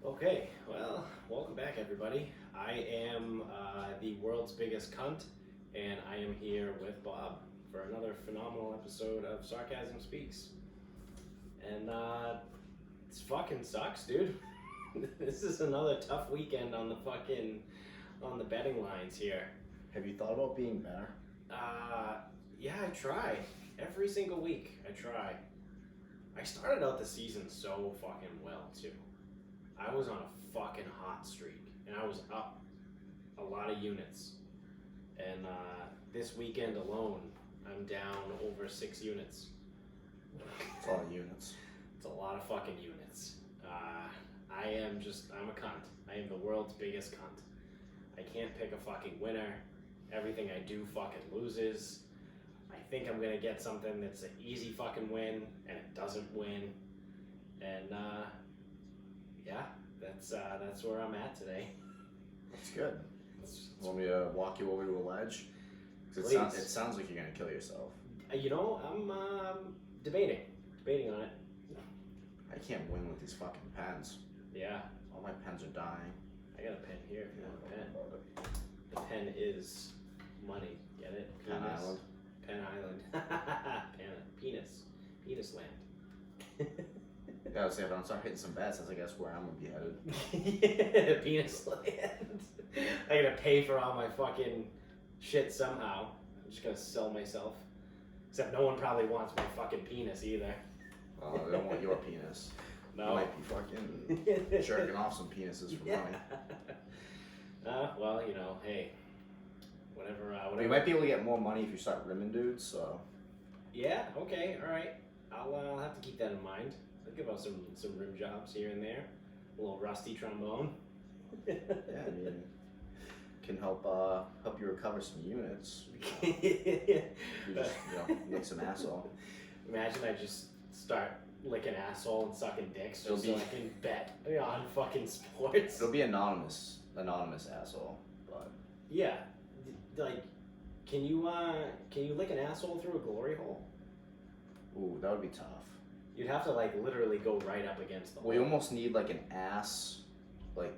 Okay, well, welcome back, everybody. I am the world's biggest cunt, and I am here with Bob for another phenomenal episode of Sarcasm Speaks. And it fucking sucks, dude. This is another tough weekend on the betting lines here. Have you thought about being better? Yeah, I try every single week. I try. I started out the season so fucking well too. I was on a fucking hot streak, and I was up a lot of units. And this weekend alone, I'm down over 6 units. It's a lot of units. It's a lot of fucking units. I'm a cunt. I am the world's biggest cunt. I can't pick a fucking winner. Everything I do fucking loses. I think I'm gonna get something that's an easy fucking win, and it doesn't win. And yeah, that's where I'm at today. That's good. Want me to walk you over to a ledge? 'Cause it sounds like you're gonna kill yourself. I'm debating on it. I can't win with these fucking pens. Yeah, All my pens are dying. I got a pen here if you want a pen. The pen is money. Get it? Pen Island. Pen Island. Penis land. Yeah, I was saying, if I don't start hitting some bets, that's I guess where I'm gonna be headed. Penis land. I gotta pay for all my fucking shit somehow. I'm just gonna sell myself. Except no one probably wants my fucking penis either. Oh, I don't want your penis. No. You might be fucking jerking off some penises for money. Well, hey, whatever. But you might be able to get more money if you start rimming dudes, so. Yeah, okay, alright. I'll have to keep that in mind. I'll give out some rim jobs here and there. A little rusty trombone. Yeah, I mean, can help you recover some units. You just, lick some asshole. Imagine I just start licking asshole and sucking dicks It'll just be- so I can bet on fucking sports. It'll be anonymous asshole, but. Yeah, like, can you lick an asshole through a glory hole? Ooh, that would be tough. You'd have to like literally go right up against the hole. Well, you almost need like an ass, like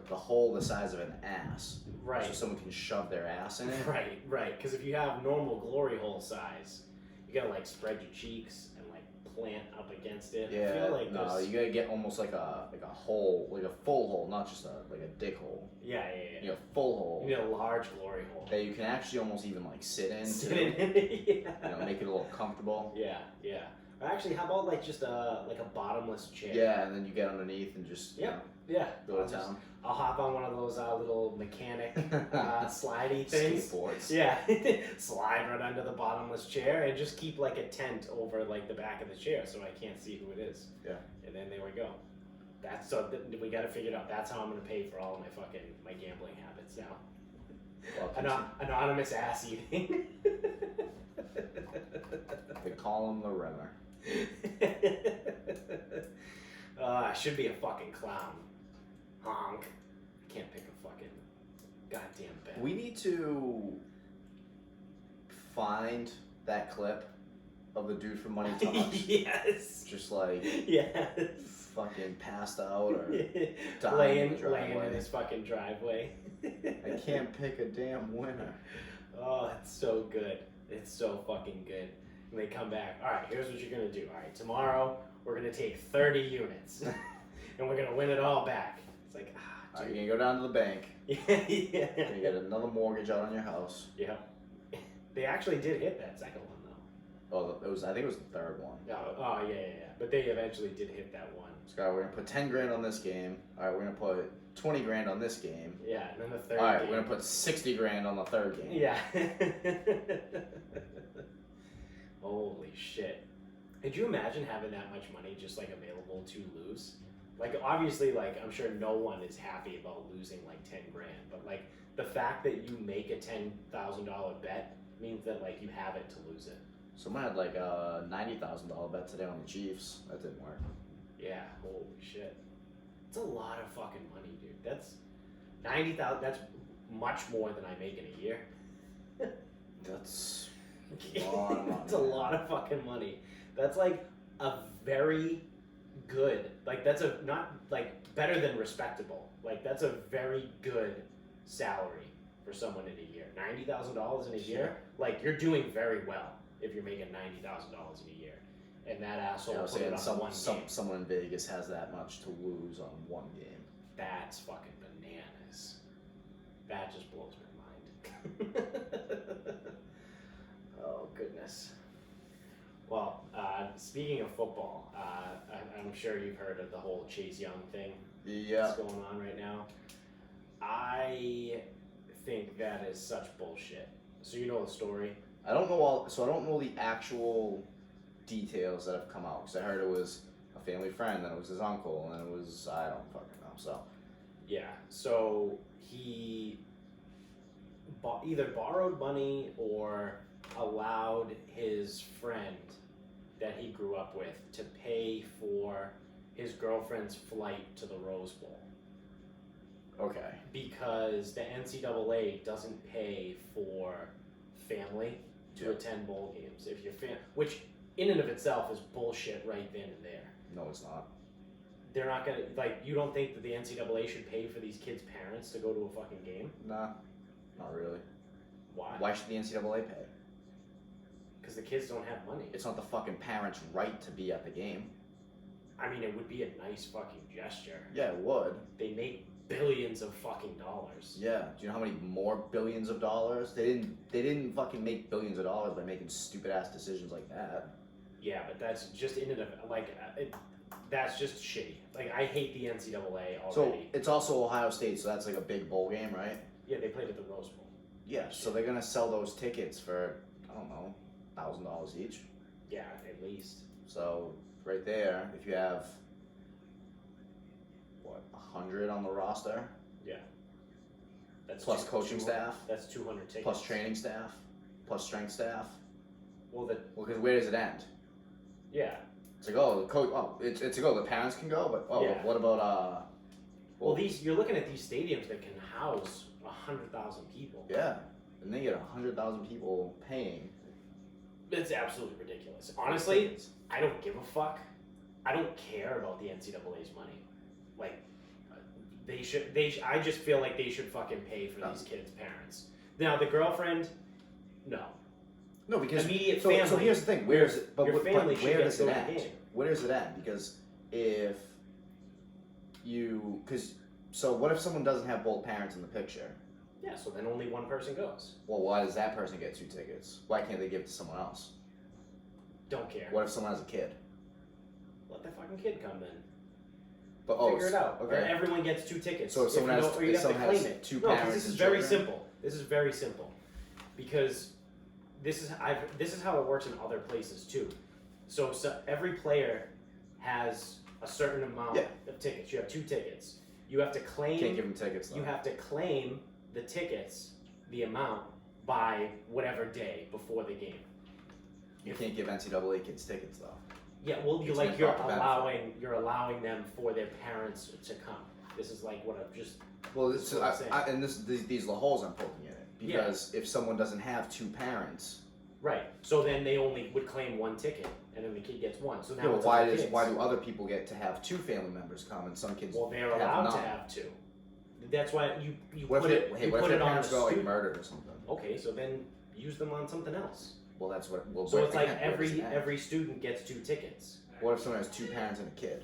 the hole the size of an ass. Right. So someone can shove their ass in it. Right. Because if you have normal glory hole size, you gotta like spread your cheeks and like plant up against it. Yeah. I feel like No, you gotta get almost like a hole, like a full hole, not just a dick hole. Yeah. You need a full hole. You need a large glory hole. That you can actually almost even like sit in. Sit too. in it. Yeah. Make it a little comfortable. Yeah. Or actually, how about like just a bottomless chair? Yeah, and then you get underneath and just Yeah. go to town. I'll hop on one of those little mechanic slidey things. Skateboards. Yeah, slide right under the bottomless chair and just keep like a tent over like the back of the chair so I can't see who it is. Yeah. And then there we go. We got to figure it out. That's how I'm gonna pay for all of my gambling habits now. Well, Anonymous ass eating. they call him the Rimmer. I should be a fucking clown. Honk. Can't pick a fucking goddamn bet. We need to find that clip of the dude from Money Talks. Yes. Just like Yes. fucking passed out or laying in the driveway. in his fucking driveway. I can't pick a damn winner. Oh, it's so good. It's so fucking good. And they come back. All right, here's what you're gonna do. All right, tomorrow we're gonna take 30 units, and we're gonna win it all back. It's like, You're gonna go down to the bank. yeah. You're gonna get another mortgage out on your house. Yeah. They actually did hit that second one though. Oh, I think it was the third one. Oh yeah. But they eventually did hit that one. Scott, we're gonna put 10 grand on this game. All right, we're gonna put 20 grand on this game. Yeah, and then the third. All right, game. we're gonna put 60 grand on the third game. Yeah. Holy shit. Could you imagine having that much money just like available to lose? Like obviously like I'm sure no one is happy about losing like 10 grand, but like the fact that you make a $10,000 bet means that like you have it to lose it. Someone had like a $90,000 bet today on the Chiefs. That didn't work. Yeah, holy shit. It's a lot of fucking money, dude. That's 90,000. That's much more than I make in a year. That's a lot of money. It's a lot of fucking money. That's like a very good. Like that's a not like better than respectable. Like that's a very good salary for someone in a year. $90,000 in a year. Like you're doing very well if you're making $90,000 in a year. And that asshole I was put it saying on one game. someone in Vegas has that much to lose on one game. That's fucking bananas. That just blows my mind. Oh goodness. Well, speaking of football, I'm sure you've heard of the whole Chase Young thing that's going on right now. I think that is such bullshit. So you know the story? I don't know the actual details that have come out, because I heard it was a family friend, then it was his uncle, and then it was, I don't fucking know, so. Yeah, so he either borrowed money or allowed his friend that he grew up with to pay for his girlfriend's flight to the Rose Bowl. Okay. Because the NCAA doesn't pay for family to attend bowl games. If you're which in and of itself is bullshit right then and there. No, it's not. They're not gonna, like, you don't think that the NCAA should pay for these kids' parents to go to a fucking game? Nah, not really. Why? Why should the NCAA pay? Because the kids don't have money. It's not the fucking parents' right to be at the game. I mean, it would be a nice fucking gesture. Yeah, it would. They make billions of fucking dollars. Yeah. Do you know how many more billions of dollars? They didn't fucking make billions of dollars by making stupid ass decisions like that. Yeah, but that's just in and of that's just shitty. Like, I hate the NCAA already. So it's also Ohio State, so that's like a big bowl game, right? Yeah, they played at the Rose Bowl. Yeah. So they're gonna sell those tickets for, I don't know, $1,000 each. Yeah, at least. So right there, if you have 100 on the roster. Yeah. That's plus coaching staff. That's 200 tickets. Plus training staff. Plus strength staff. Well, because where does it end? Yeah. It's like, oh, the coach. Oh, it's to go. The parents can go, but what about Well, you're looking at these stadiums that can house 100,000 people. Yeah, and they get 100,000 people paying. It's absolutely ridiculous. Honestly, I don't give a fuck. I don't care about the NCAA's money. Like, they should. I just feel like they should fucking pay for these kids' parents. Now, the girlfriend, no. No, because immediate family. So here's the thing: where does it end? Game. Where does it end? Because so what if someone doesn't have both parents in the picture? Yeah, so then only one person goes. Well, why does that person get 2 tickets? Why can't they give it to someone else? Don't care. What if someone has a kid? Let the fucking kid come in. But figure it out. Okay. Or everyone gets 2 tickets. So if someone has, you have to claim it. 2 No, parents, this is and very children? simple. This is very simple, because this is how it works in other places too. So every player has a certain amount of tickets. You have 2 tickets. You have to claim. Can't give them tickets though. You have to claim the tickets, the amount, by whatever day before the game. You can't give NCAA kids tickets though. Yeah, well, you're allowing them for their parents to come. This is like what I've just. Well, these are the holes I'm poking in it, because if someone doesn't have 2 parents. Right. So then they only would claim 1 ticket, and then the kid gets 1. So now why do other people get to have 2 family members come and some kids? Well, they're allowed to have 2. That's why you what put if it. What if it their on parents the go like student. murdered or something? Okay, so then use them on something else. Well, that's what. Well, so it's like every student gets 2 tickets. What if someone has 2 parents and a kid?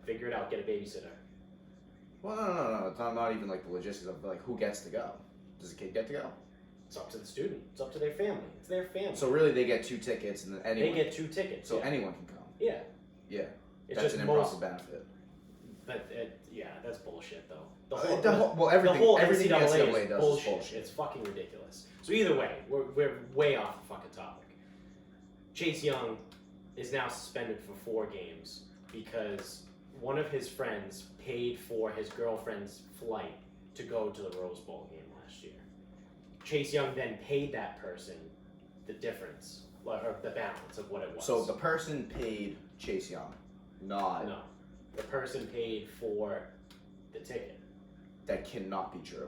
Figure it out. Get a babysitter. Well, no. It's not even like the logistics of like who gets to go. Does the kid get to go? It's up to the student. It's up to their family. It's their family. So really, they get 2 tickets, and then anyone. They get 2 tickets. So anyone can come. Yeah. Yeah. It's that's just an improper benefit. But that's bullshit though. Everything NCAA NCAA is does bullshit. is bullshit. It's fucking ridiculous. So either way, we're way off the fucking topic. Chase Young is now suspended for 4 games because one of his friends paid for his girlfriend's flight to go to the Rose Bowl game last year. Chase Young then paid that person the difference, or the balance of what it was. So the person paid Chase Young, not... No. The person paid for the ticket. That cannot be true.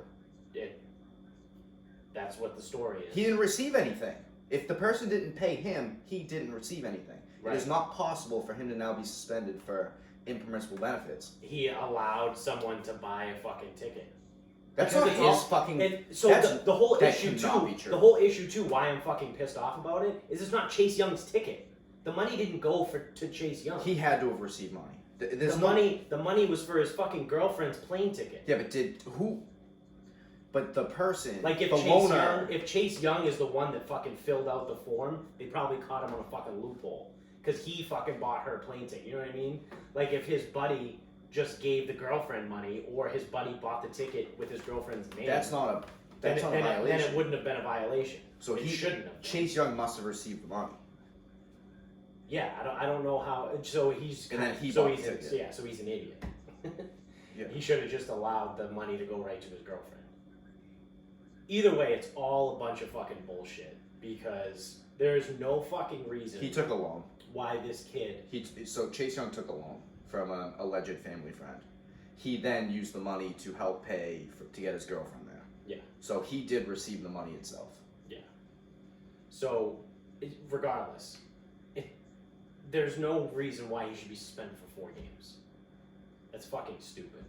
That's what the story is. He didn't receive anything. If the person didn't pay him, he didn't receive anything. It is not possible for him to now be suspended for impermissible benefits. He allowed someone to buy a fucking ticket. That's Because not his fucking. And so the whole issue too. The whole issue too. Why I'm fucking pissed off about it is it's not Chase Young's ticket. The money didn't go to Chase Young. He had to have received money. The money was for his fucking girlfriend's plane ticket. Yeah, but who? But the person, like if Chase Young is the one that fucking filled out the form, they probably caught him on a fucking loophole because he fucking bought her plane ticket. You know what I mean? Like if his buddy just gave the girlfriend money, or his buddy bought the ticket with his girlfriend's name. That's not a violation. Then it wouldn't have been a violation. So he shouldn't have. Chase Young must have received the money. Yeah, I don't know how. So he's and then so he's an idiot. Yeah. He should have just allowed the money to go right to his girlfriend. Either way, it's all a bunch of fucking bullshit because there's no fucking reason. He took a loan. Why this kid? So Chase Young took a loan from an alleged family friend. He then used the money to help pay to get his girlfriend there. Yeah. So he did receive the money itself. Yeah. So, regardless, there's no reason why he should be suspended for 4 games. That's fucking stupid.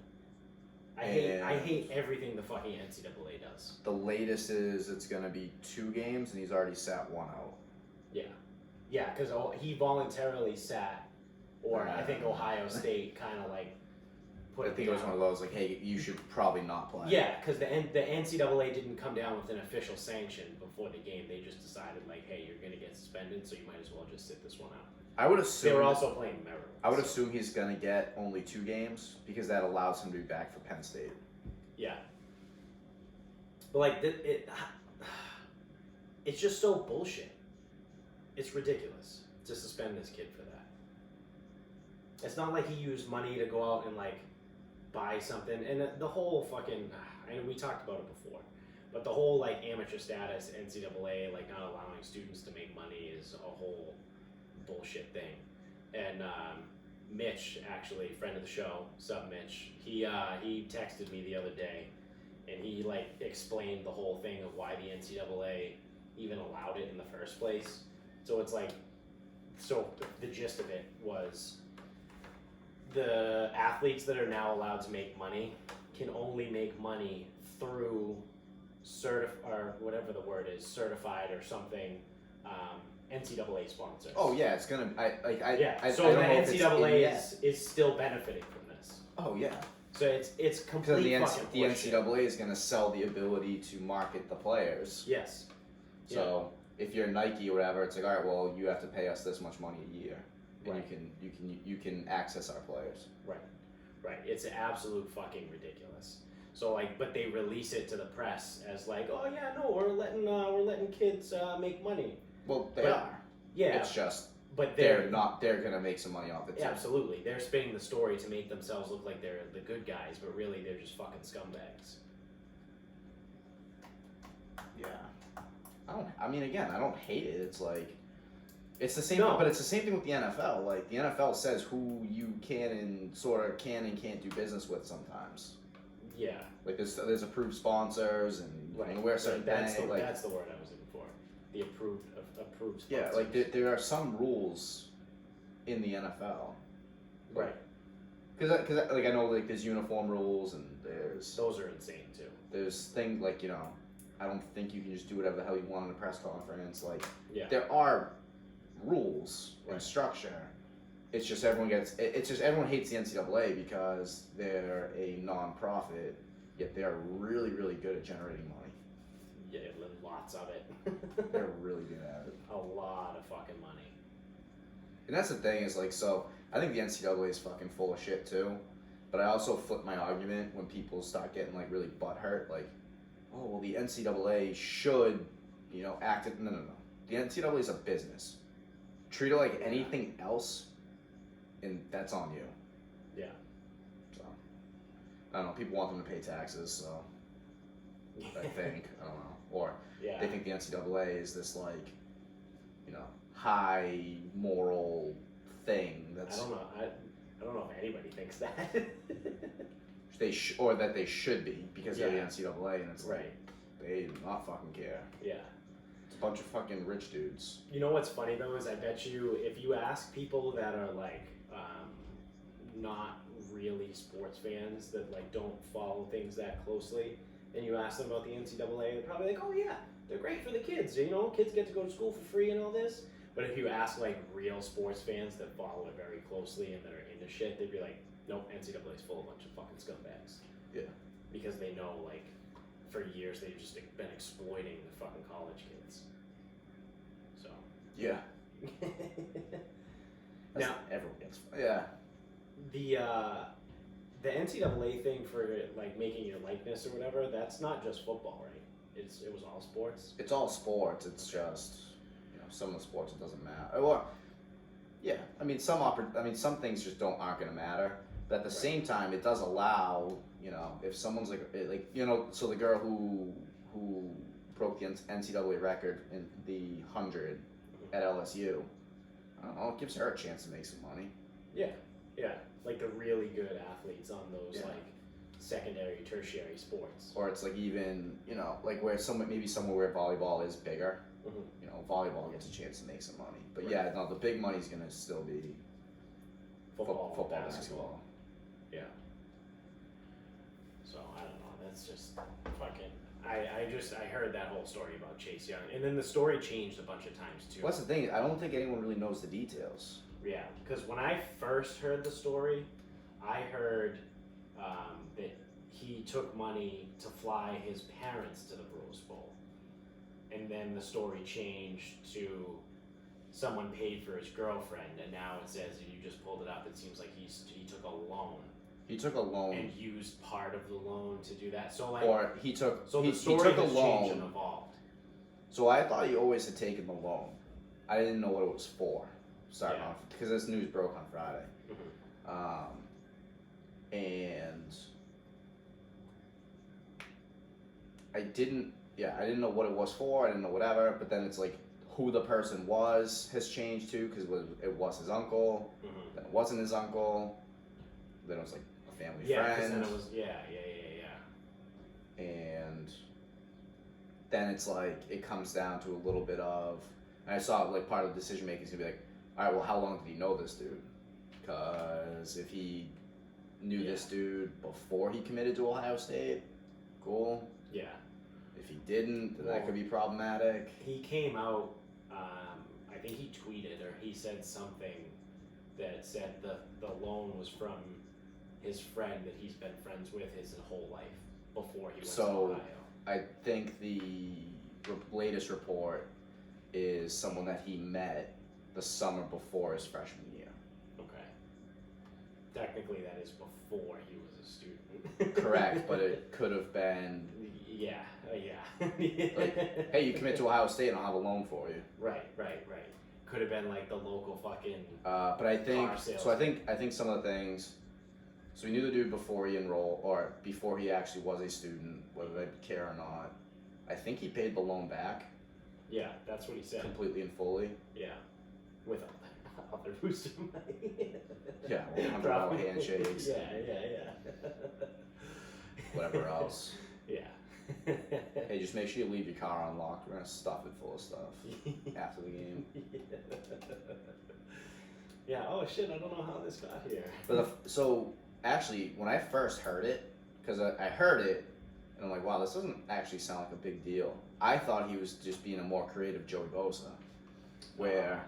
I hate everything the fucking NCAA does. The latest is it's going to be 2 games, and he's already sat 1 out. Yeah. Yeah, because he voluntarily sat, or I think Ohio State kind of like put. I think it was one of those like, hey, you should probably not play. Yeah, because the NCAA didn't come down with an official sanction before the game. They just decided like, hey, you're gonna get suspended, so you might as well just sit this one out. I would assume they were also playing Maryland. I would assume he's gonna get only 2 games because that allows him to be back for Penn State. Yeah. But like it's just so bullshit. It's ridiculous to suspend this kid for that. It's not like he used money to go out and like buy something, and the whole fucking. I know we talked about it before, but the whole like amateur status, NCAA like not allowing students to make money is a whole bullshit thing. And Mitch, actually, friend of the show, sub Mitch, he texted me the other day, and he like explained the whole thing of why the NCAA even allowed it in the first place. So it's like, so the gist of it was the athletes that are now allowed to make money can only make money through or whatever the word is, certified or something, NCAA sponsors. Oh yeah, it's gonna. So the NCAA is still benefiting from this. Oh yeah. So it's complete fucking the NCAA is gonna sell the ability to market the players. Yes. So if you're Nike or whatever, it's like, all right, well, you have to pay us this much money a year, and right. you can access our players. Right. It's absolute fucking ridiculous. So like, but they release it to the press as like, oh yeah, no, we're letting kids make money. Well, they are. Yeah. It's just, but they're gonna make some money off it too. Absolutely, they're spinning the story to make themselves look like they're the good guys, but really they're just fucking scumbags. Yeah. I don't hate it. It's like, it's the same, no. But it's the same thing with the NFL. Like, the NFL says who you can and can't do business with sometimes. Yeah. Like, there's approved sponsors and you can wear certain things. That's the word I was looking for. The approved sponsors. Yeah, like there are some rules in the NFL. Right. Because like I know like there's uniform rules and those are insane too. There's things like, you know, I don't think you can just do whatever the hell you want in a press conference. Like, there are rules and structure. It's just everyone hates the NCAA because they're a non-profit, yet they are really, really good at generating money. Yeah, lots of it. They're really good at it. A lot of fucking money. And that's the thing is like, so I think the NCAA is fucking full of shit too, but I also flip my argument when people start getting like really butthurt, like, oh, well, the NCAA should, you know, act it. No. The NCAA is a business. Treat it like anything else, and that's on you. Yeah. So, I don't know. People want them to pay taxes, so I think. I don't know. Or they think the NCAA is this, like, you know, high moral thing that's... I don't know if anybody thinks that. Or that they should be because they're the NCAA, and it's like, they do not fucking care. Yeah. It's a bunch of fucking rich dudes. You know what's funny though is I bet you if you ask people that are like not really sports fans that like don't follow things that closely, and you ask them about the NCAA, they're probably like, oh yeah, they're great for the kids. You know, kids get to go to school for free and all this. But if you ask like real sports fans that follow it very closely and that are into shit, they'd be like, nope, NCAA is full of a bunch of fucking scumbags. Yeah. Because they know like for years they've just been exploiting the fucking college kids. So. Yeah. Now everyone gets. Yeah. The NCAA thing for like making your likeness or whatever, that's not just football, right? It was all sports. It's all sports. It's just some of the sports it doesn't matter. Well, yeah. I mean some things just aren't gonna matter. But at the same time, it does allow if someone's like so the girl who broke the NCAA record in the 100 at LSU, I don't know, it gives her a chance to make some money. Yeah. Yeah, like the really good athletes on those like secondary, tertiary sports. Or it's like even like where maybe somewhere where volleyball is bigger. Mm-hmm. Volleyball gets a chance to make some money. But yeah, no, the big money's gonna still be football, basketball. Yeah. So I don't know. That's just fucking. I heard that whole story about Chase Young, and then the story changed a bunch of times too. What's the thing? I don't think anyone really knows the details. Yeah, because when I first heard the story, I heard that he took money to fly his parents to the Rose Bowl. And then the story changed to someone paid for his girlfriend, and now it says, and you just pulled it up, it seems like he took a loan. He took a loan. And used part of the loan to do that. So like, or he took, so he, the story he took has a loan. changed and evolved. So I thought he always had taken the loan. I didn't know what it was for. Sorry, Yeah. because this news broke on Friday. Mm-hmm. And I didn't know what it was for. I didn't know whatever. But then it's like who the person was has changed too, because it was his uncle. Mm-hmm. Then it wasn't his uncle. Then it was like a family Yeah, friend. then it was yeah. And then it's like it comes down to a little bit of, and I saw like part of the decision making is gonna be like, all right, well, how long did he know this dude? Because if he knew this dude before he committed to Ohio State, cool. Yeah. If he didn't, then that could be problematic. He came out, I think he tweeted or he said something that said the loan was from his friend that he's been friends with his whole life before he went to Ohio. I think the latest report is someone that he met the summer before his freshman year. Okay. Technically that is before he was a student. Correct, but it could have been... Yeah. Like, hey, you commit to Ohio State and I'll have a loan for you. Right. Could have been like the local fucking but I think... car sales. So I think some of the things... So we knew the dude before he enrolled, or before he actually was a student, whether they care or not. I think he paid the loan back. Yeah, that's what he said. Completely and fully. Yeah. With other booster money. Yeah, $100 handshakes. Yeah. Whatever else. Yeah. Hey, just make sure you leave your car unlocked. We're gonna stuff it full of stuff after the game. Yeah. Oh shit! I don't know how this got here. But so actually, when I first heard it, because I heard it, and I'm like, wow, this doesn't actually sound like a big deal. I thought he was just being a more creative Joey Bosa, where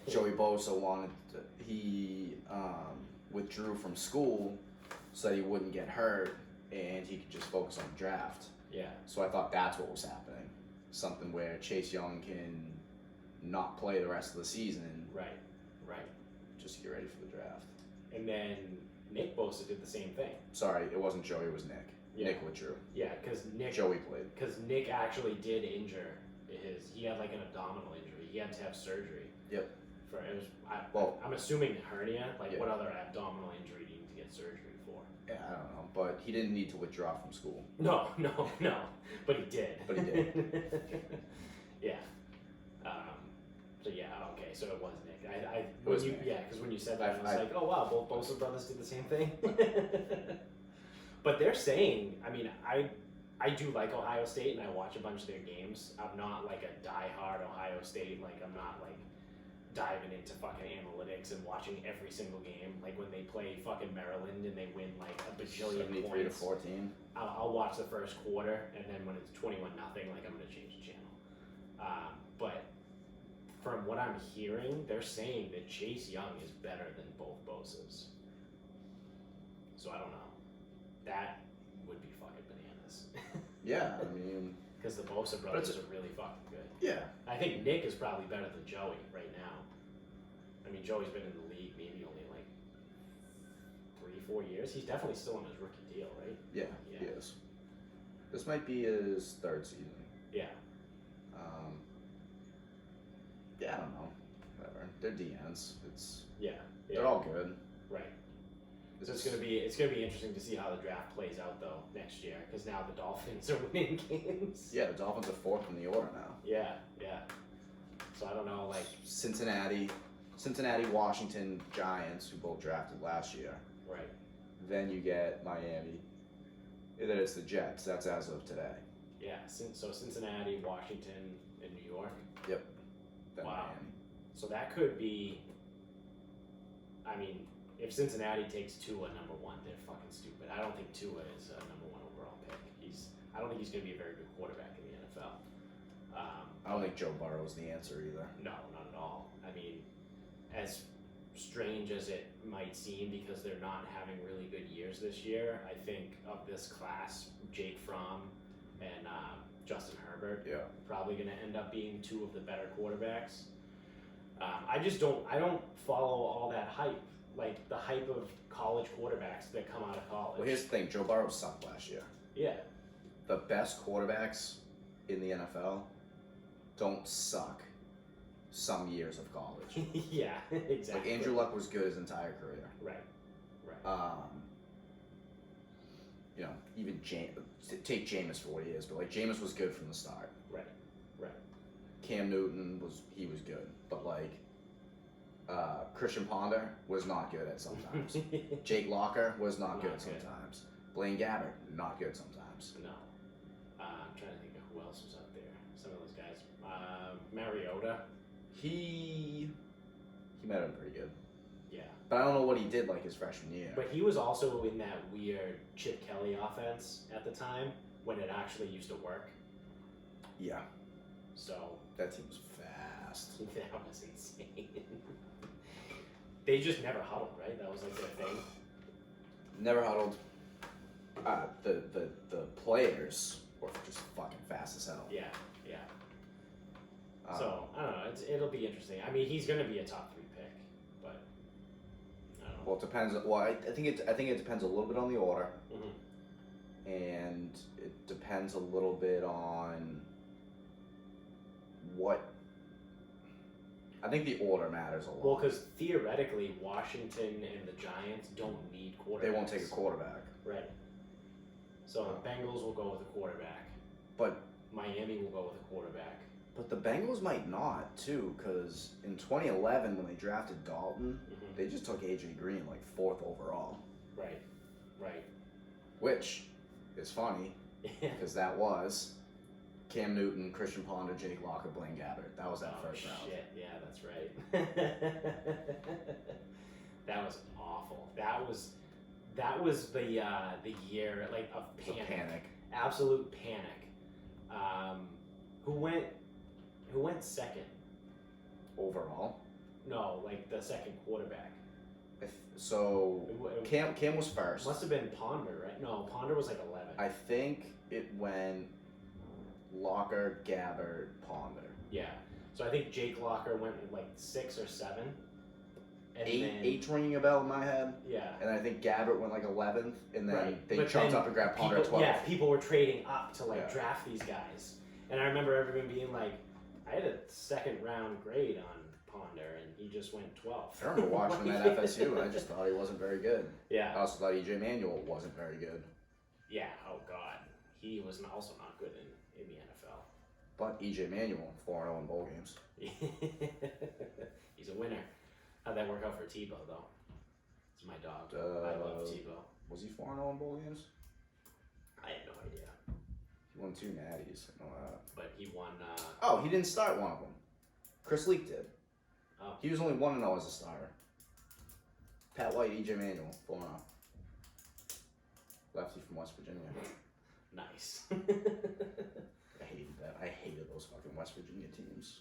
Joey Bosa he withdrew from school so that he wouldn't get hurt and he could just focus on the draft. Yeah. So I thought that's what was happening. Something where Chase Young can not play the rest of the season. Right. Just to get ready for the draft. And then Nick Bosa did the same thing. Sorry, it wasn't Joey, it was Nick. Yeah. Nick withdrew. Yeah, because Joey played. Because Nick actually did injure he had like an abdominal injury. He had to have surgery. Yep. I'm assuming hernia. Like, what other abdominal injury do you need to get surgery for? Yeah, I don't know, but he didn't need to withdraw from school. No, but he did. Yeah. So yeah, okay, so it was Nick. Nick. Yeah, because when you said that, I was like, oh wow, both Bosa brothers did the same thing. But they're saying, I mean, I do like Ohio State, and I watch a bunch of their games. I'm not like a diehard Ohio State. Like I'm not like diving into fucking analytics and watching every single game. Like when they play fucking Maryland and they win like a bajillion 73 to points. 14. I'll watch the first quarter, and then when it's 21-0, like I'm gonna change the channel. But from what I'm hearing, they're saying that Chase Young is better than both Bosa's. So I don't know. That would be fucking bananas. Yeah, I mean, Because the Bosa brothers are really fucking good. yeah. I think Nick is probably better than Joey right now. I mean, Joey's been in the league maybe only like 3-4 years. He's definitely still on his rookie deal, right? Yeah, Yeah. he is. This might be his third season. Yeah. Yeah, I don't know. Whatever. They're DNs. Yeah. They're all good. Right. So it's gonna be interesting to see how the draft plays out though next year, because now the Dolphins are winning games. Yeah, the Dolphins are fourth in the order now. Yeah. So I don't know, like. Cincinnati, Washington, Giants, who both drafted last year. Right. Then you get Miami. And then it's the Jets. That's as of today. Yeah. So Cincinnati, Washington, and New York. Yep. Then Wow. Miami. So that could be. I mean, if Cincinnati takes Tua number one, they're fucking stupid. I don't think Tua is a number one overall pick. I don't think he's going to be a very good quarterback in the NFL. I don't think Joe Burrow is the answer either. No, not at all. I mean, as strange as it might seem, because they're not having really good years this year, I think of this class, Jake Fromm and Justin Herbert, Yeah. probably going to end up being two of the better quarterbacks. I don't follow all that hype, like the hype of college quarterbacks that come out of college. Well, here's the thing. Joe Burrow sucked last year. Yeah. The best quarterbacks in the NFL don't suck some years of college. Yeah, exactly. Like Andrew Luck was good his entire career. Right. You know, even take Jameis for what he is, but like Jameis was good from the start. Right. Cam Newton was good, but like Christian Ponder was not good at sometimes. Jake Locker was not good sometimes. Blaine Gabbert, not good sometimes. No. I'm trying to think of who else was out there. Some of those guys. Mariota. He might have been pretty good. Yeah. But I don't know what he did like his freshman year. But he was also in that weird Chip Kelly offense at the time when it actually used to work. Yeah. So That team was fast. that was insane. They just never huddled, right? That was like their thing. Never huddled. The players were just fucking fast as hell. Yeah. So I don't know. It'll be interesting. I mean, he's going to be a top 3 pick, but I don't know. Well, it depends. Well, I think it depends a little bit on the order, Mm-hmm. and it depends a little bit on what. I think the order matters a lot. Well, because theoretically, Washington and the Giants don't need quarterbacks. They won't take a quarterback. Right. So Bengals will go with a quarterback. But Miami will go with a quarterback. the Bengals might not too, because in 2011 when they drafted Dalton, Mm-hmm. they just took AJ Green like 4th overall, Right. which is funny because that was Cam Newton, Christian Ponder, Jake Locker, Blaine Gabbert. That was that first round. Shit, yeah, that's right. That was awful. That was the year like of The panic. panic. Absolute panic. Who went second? Overall. No, like the second quarterback. So It Cam was first. must have been Ponder, right? No, Ponder was like 11. I think it went Locker, Gabbert, Ponder. Yeah. So I think Jake Locker went at like 6 or 7. And then, Eight's ringing a bell in my head. Yeah. And I think Gabbert went like 11th, and then Right. they But jumped then up and grabbed Ponder at people, 12th. yeah, people were trading up to like Yeah. draft these guys. And I remember everyone being like, I had a 2nd round grade on Ponder, and he just went 12th. I remember watching him at FSU, and I just thought he wasn't very good. I Yeah. also thought EJ Manuel wasn't very good. Yeah. Oh God, he was also not good in the NFL. But EJ Manuel, 4-0 in bowl games. He's a winner. How'd that work out for Tebow though? It's my dog. I love Tebow. Was he 4-0 in bowl games? I had no idea. He won 2 natties. I know that. But he won. Oh, he didn't start one of them. Chris Leak did. Oh. He was only 1-0 as a starter. Pat White, EJ Manuel, 4-0. Lefty from West Virginia. Nice. I hated that. I hated those fucking West Virginia teams.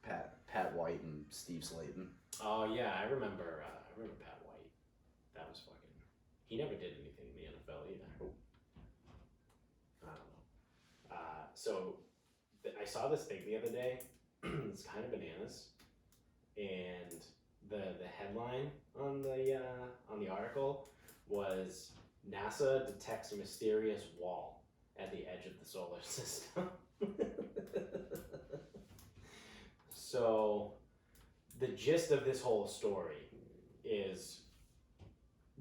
Pat White and Steve Slayton. Oh yeah, I remember Pat White. That was fucking. He never did anything in the NFL either. I don't know. So I saw this thing the other day. It's kind of bananas, and the headline on the article was NASA detects a mysterious wall at the edge of the solar system. So the gist of this whole story is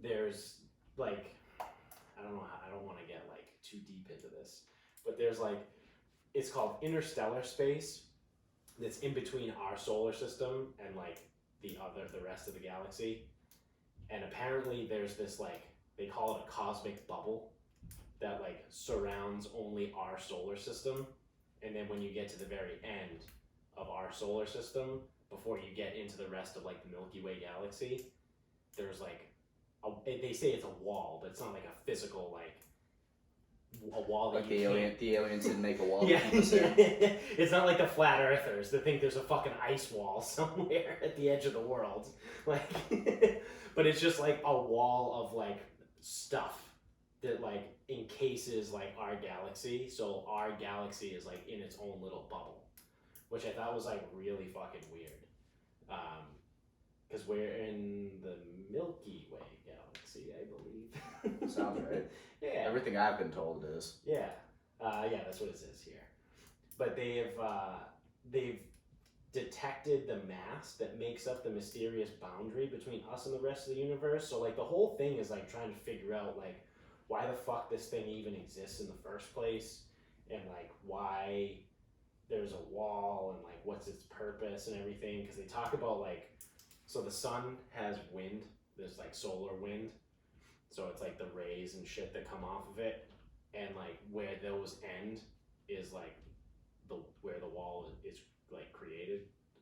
there's like, I don't know how, I don't want to get like too deep into this, but there's like, it's called interstellar space that's in between our solar system and like the rest of the galaxy. And apparently there's this like, they call it a cosmic bubble that like surrounds only our solar system. And then when you get to the very end of our solar system, before you get into the rest of like the Milky Way galaxy, there's like, they say it's a wall, but it's not like a physical like a wall that like you can't. The aliens didn't make a wall. Yeah, it's not like the flat earthers that think there's a fucking ice wall somewhere at the edge of the world, like, but it's just like a wall of like stuff that like encases like our galaxy. So our galaxy is like in its own little bubble, which I thought was like really fucking weird, because we're in the Milky Way galaxy, I believe. Sounds right. Yeah. Everything I've been told is. Yeah. Yeah, that's what it says here. But they've detected the mass that makes up the mysterious boundary between us and the rest of the universe. So like the whole thing is like trying to figure out like why the fuck this thing even exists in the first place, and like why there's a wall, and like what's its purpose and everything. Because they talk about like, so the sun has wind, there's like solar wind. So it's like the rays and shit that come off of it, and like where those end is like where the wall is like created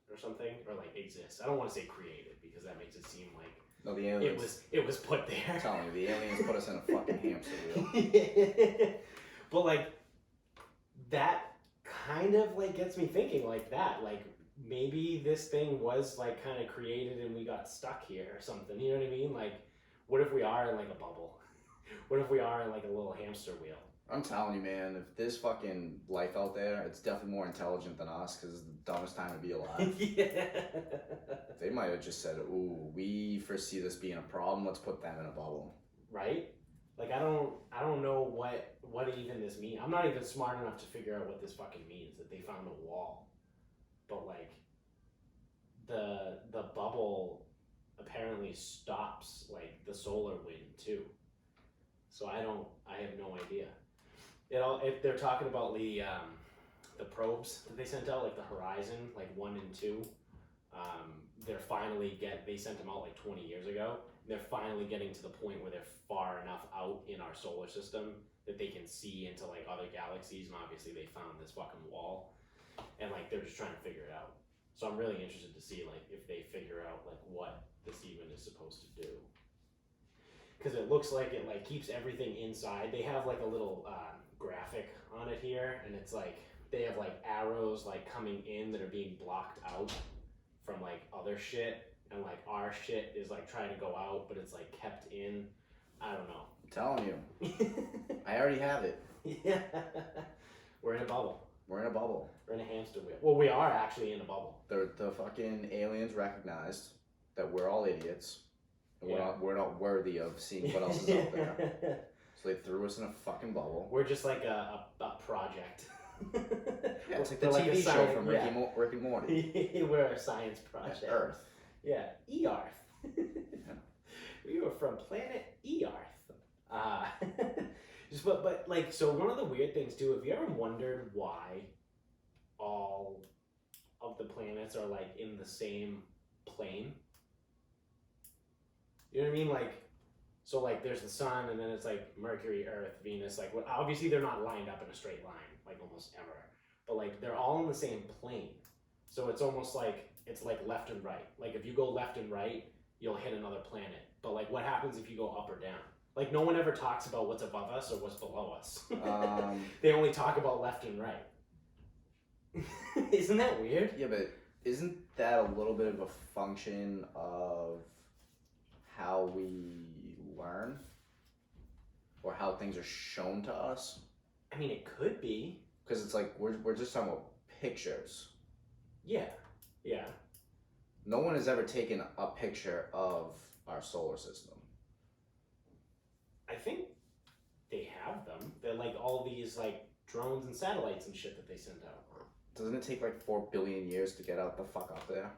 or something, or like exists. I don't want to say created because that makes it seem like No, the aliens. It was put there. I'm telling you, the aliens put us in a fucking hamster wheel. But like that kind of like gets me thinking like that. Like maybe this thing was like kind of created and we got stuck here or something. You know what I mean? Like, what if we are in like a bubble? What if we are in like a little hamster wheel? I'm telling you, man, if there's fucking life out there, it's definitely more intelligent than us, because it's the dumbest time to be alive. Yeah. They might have just said, ooh, we foresee this being a problem, let's put them in a bubble. Right? Like I don't know what even this means. I'm not even smart enough to figure out what this fucking means, that they found a wall. But like the bubble apparently stops like the solar wind too. So I have no idea. If they're talking about the probes that they sent out, like the Horizon, like 1 and 2, they sent them out like 20 years ago. They're finally getting to the point where they're far enough out in our solar system that they can see into like other galaxies, and obviously they found this fucking wall, and like they're just trying to figure it out. So I'm really interested to see like if they figure out like what this even is supposed to do. Because it looks like it like keeps everything inside. They have like a little graphic on it here, and it's like they have like arrows like coming in that are being blocked out from like other shit, and like our shit is like trying to go out, but it's like kept in. I don't know. I'm telling you. I already have it. Yeah. We're in a bubble. We're in a bubble. We're in a hamster wheel. Well, we are actually in a bubble. The fucking aliens recognized that we're all idiots. And Yeah. we're not worthy of seeing what else is out there. So they threw us in a fucking bubble. We're just like a project. Yeah, it's like the We're TV a show from Rick and Morty. We're a science project. Earth. Yeah, Earth. We were from planet Earth. But like, so one of the weird things too, have you ever wondered why all of the planets are like in the same plane? You know what I mean? Like, So like there's the sun, and then it's like Mercury, Earth, Venus. Like obviously they're not lined up in a straight line like almost ever, but like they're all in the same plane. So it's almost like it's like left and right. Like if you go left and right, you'll hit another planet. But like what happens if you go up or down? Like no one ever talks about what's above us or what's below us. They only talk about left and right. Isn't that weird? Yeah, but isn't that a little bit of a function of how we learn? Or how things are shown to us? I mean, it could be. Because it's like, we're just talking about pictures. Yeah, yeah. No one has ever taken a picture of our solar system. I think they have them. They're like all these like drones and satellites and shit that they send out. Doesn't it take like 4 billion years to get out the fuck up there?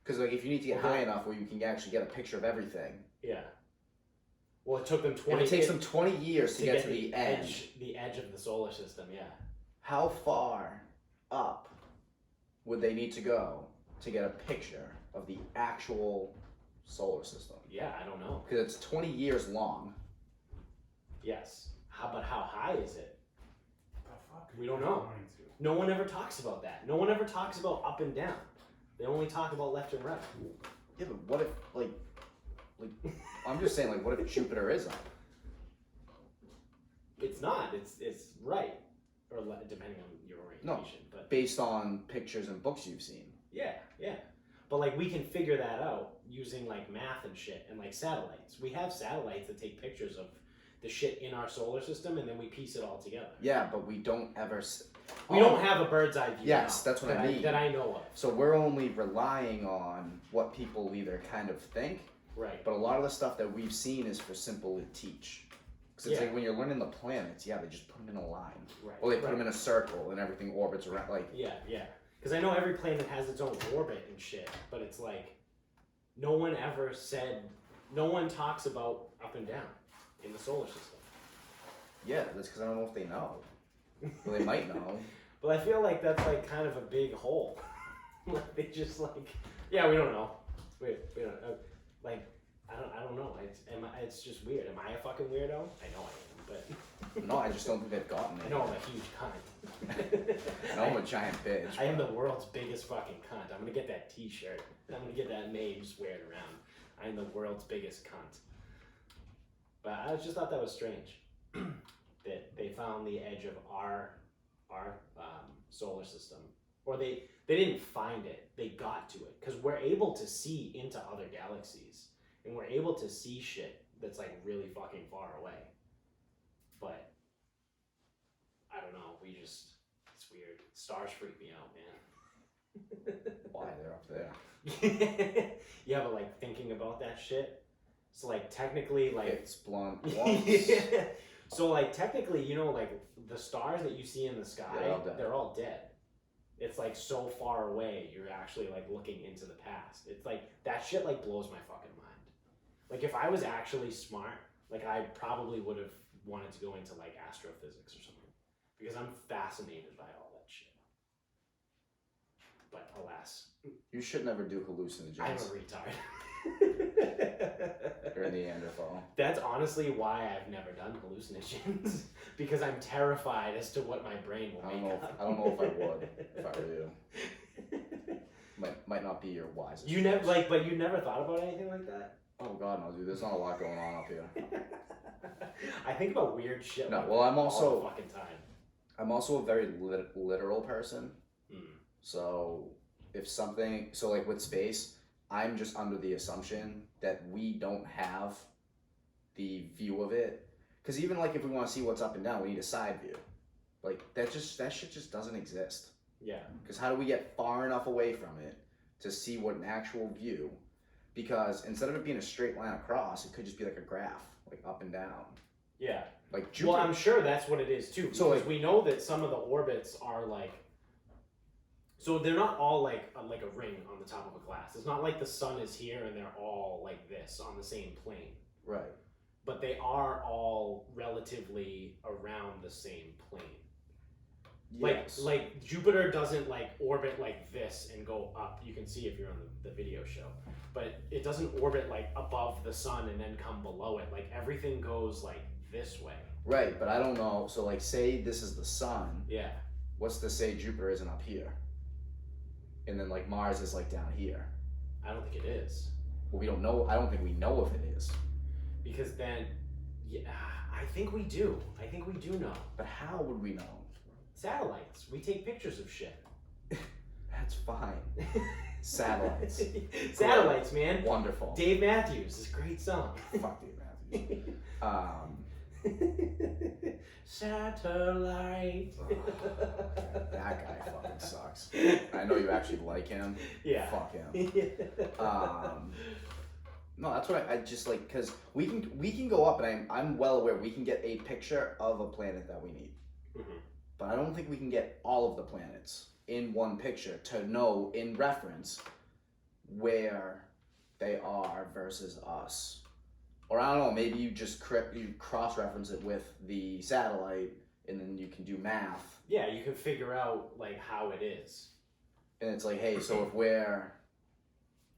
Because like if you need to get high enough where you can actually get a picture of everything. Yeah. Well, it took them 20. It takes them 20 years to get to the edge. The edge of the solar system. Yeah. How far up would they need to go to get a picture of the actual solar system? Yeah, I don't know. Because it's 20 years long. Yes. But how high is it? We don't know. No one ever talks about that. No one ever talks about up and down. They only talk about left and right. Yeah, but what if, like I'm just saying, like, what if Jupiter is up? It's not. It's right. Or depending on your orientation. No, but based on pictures and books you've seen. Yeah, yeah. But like we can figure that out using like math and shit and like satellites. We have satellites that take pictures of the shit in our solar system and then we piece it all together. Yeah, but we don't ever... We don't have a bird's eye view. Yes, that's what I mean. That I know of. So we're only relying on what people either kind of think. Right. But a lot of the stuff that we've seen is for simple to teach. Because it's like when you're learning the planets, they just put them in a line. Right. Or they put them in a circle and everything orbits around, like... Yeah, yeah. Because I know every planet has its own orbit and shit, but it's like, no one talks about up and down in the solar system. Yeah, that's because I don't know if they know. Well, they might know. But I feel like that's like kind of a big hole. Like they just like, yeah, we don't know. We don't know. Like, I don't know. It's just weird. Am I a fucking weirdo? I know I am, but... No, I just don't think they've gotten it. I know I'm a huge cunt. I know I'm a giant bitch. I am the world's biggest fucking cunt. I'm gonna get that t-shirt. I'm gonna get that made, just wear it around. I am the world's biggest cunt. But I just thought that was strange. That they found the edge of our solar system. Or they didn't find it, they got to it. Because we're able to see into other galaxies. And we're able to see shit that's like really fucking far away. But, I don't know, it's weird. Stars freak me out, man. Why, they're up there. Yeah, but like thinking about that shit. So like technically like... It's blunt. Yeah. So like technically, you know, like the stars that you see in the sky, they're all dead. It's like so far away, you're actually like looking into the past. It's like, that shit like blows my fucking mind. Like if I was actually smart, like I probably would have wanted to go into like astrophysics or something. Because I'm fascinated by all that shit. But alas. You should never do hallucinogens. I'm a retard. You're a Neanderthal. That's honestly why I've never done hallucinations. Because I'm terrified as to what my brain will make up. I don't know if I would, if I were you. Might not be your wisest. You never but you never thought about anything like that? Oh god, no, dude. There's not a lot going on up here. I think about weird shit. No, like well, I'm also all the fucking time. I'm also a very literal person. Mm. So if something, like with space, I'm just under the assumption that we don't have the view of it. Because even like if we want to see what's up and down, we need a side view. Like that shit just doesn't exist. Yeah. Because how do we get far enough away from it to see what an actual view? Because instead of it being a straight line across, it could just be like a graph, like up and down. Yeah. Like Jupiter. Well, I'm sure that's what it is too. Because So we know that some of the orbits are like, so they're not all like a ring on the top of a glass. It's not like the sun is here and they're all like this on the same plane. Right. But they are all relatively around the same plane. Yes. Like Jupiter doesn't like orbit like this and go up. You can see if you're on the video show, but it doesn't orbit like above the sun and then come below it. Like everything goes like this way. Right, but I don't know. So like, say this is the sun. Yeah. What's to say Jupiter isn't up here? And then like Mars is like down here. I don't think it is. Well, we don't know. I don't think we know if it is. Because then, yeah, I think we do. I think we do know. But how would we know? Satellites. We take pictures of shit. That's fine. Satellites. Satellites, man. Wonderful. Dave Matthews, this great song. Fuck Dave Matthews. Satellite. That guy fucking sucks. I know you actually like him. Yeah. Fuck him. No, that's what I just like, because we can go up, and I'm well aware we can get a picture of a planet that we need. Mm-hmm. But I don't think we can get all of the planets in one picture to know in reference where they are versus us. Or I don't know, maybe you just you cross-reference it with the satellite, and then you can do math. Yeah, you can figure out like how it is. And it's like, hey, so if we're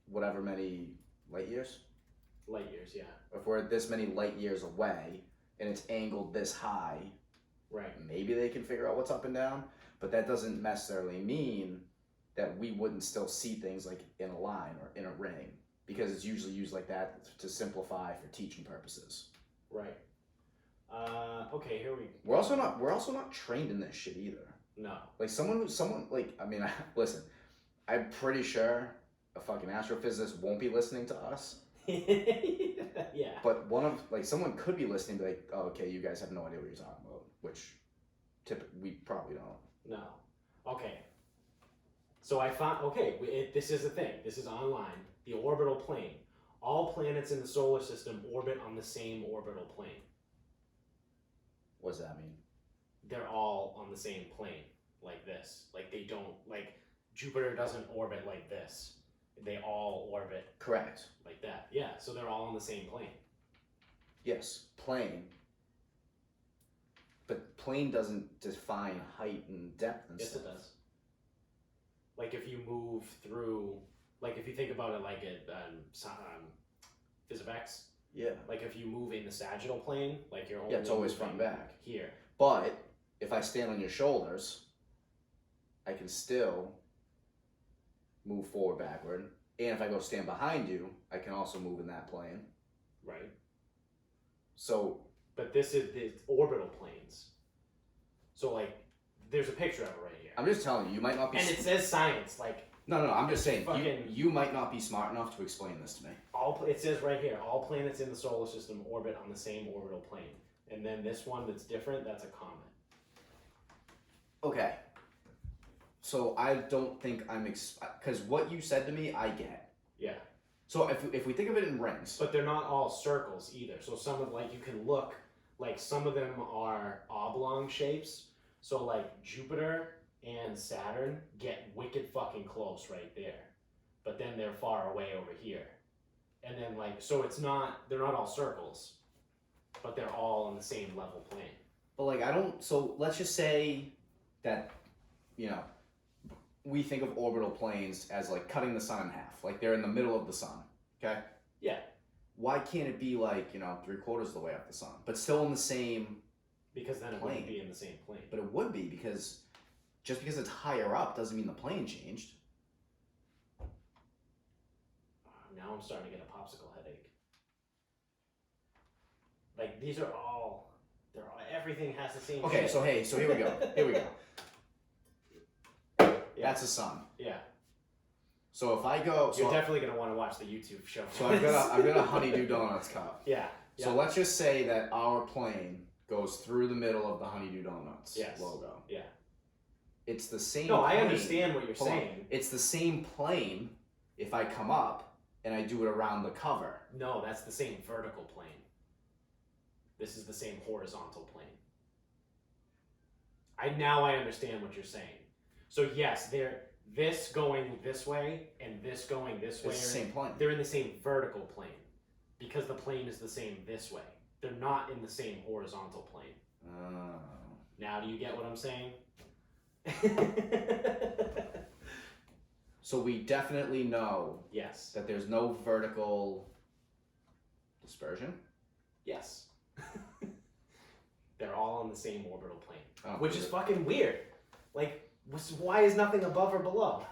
whatever many light years? Light years, yeah. If we're this many light years away, and it's angled this high, right? Maybe they can figure out what's up and down, but that doesn't necessarily mean that we wouldn't still see things like in a line or in a ring, because it's usually used like that to simplify for teaching purposes. Right. Okay, here we. We're also not trained in this shit either. No. Like someone like, I mean, listen, I'm pretty sure a fucking astrophysicist won't be listening to us. Yeah. But someone could be listening, be like, oh, okay, you guys have no idea what you're talking about, which we probably don't. No. Okay. So I found, this is the thing. This is online. The orbital plane. All planets in the solar system orbit on the same orbital plane. What does that mean? They're all on the same plane, like this. Like they don't, like Jupiter doesn't orbit like this. They all orbit. Correct. Like that. Yeah, so they're all on the same plane. Yes, plane. But plane doesn't define height and depth and stuff. Yes, it does. Like if you move through, like if you think about it like Phys of X. Yeah. Like if you move in the sagittal plane, like you're only it's always front and back. Here. But if I stand on your shoulders, I can still move forward, backward. And if I go stand behind you, I can also move in that plane. Right. So. But this is the orbital planes. So like, there's a picture of it right here. I'm just telling you, you might not be. And it says science, like. No, I'm just saying, you might not be smart enough to explain this to me. It says right here, all planets in the solar system orbit on the same orbital plane. And then this one that's different, that's a comet. Okay. So I don't think because what you said to me, I get. Yeah. So if we think of it in rings. But they're not all circles either. So some of, like, you can look, like some of them are oblong shapes. So like Jupiter and Saturn get wicked fucking close right there. But then they're far away over here. And then like, so they're not all circles, but they're all on the same level plane. But like, so let's just say that, we think of orbital planes as like cutting the sun in half. Like they're in the middle of the sun, okay? Yeah. Why can't it be like, 3/4 of the way up the sun, but still in the same Because then it plane. wouldn't be in the same plane. But it would be, because just because it's higher up doesn't mean the plane changed. Now I'm starting to get a popsicle headache. Like these are all, everything has the same. Okay, shit. so here we go. Yeah. That's the sun. Yeah. So if I go, you're definitely gonna want to watch the YouTube show. So I've got a honeydew donuts cup. Yeah. So let's just say that our plane goes through the middle of the honeydew donuts logo. Yeah. It's the same. No, plane. I understand what you're saying. It's the same plane if I come up and I do it around the cover. No, that's the same vertical plane. This is the same horizontal plane. Now I understand what you're saying. So yes, this going this way and this going this way. It's the same plane. They're in the same vertical plane because the plane is the same this way. They're not in the same horizontal plane. Oh. Now do you get what I'm saying? So we definitely know Yes. that there's no vertical dispersion. Yes. They're all on the same orbital plane, Oh, which is fucking weird. Like, why is nothing above or below?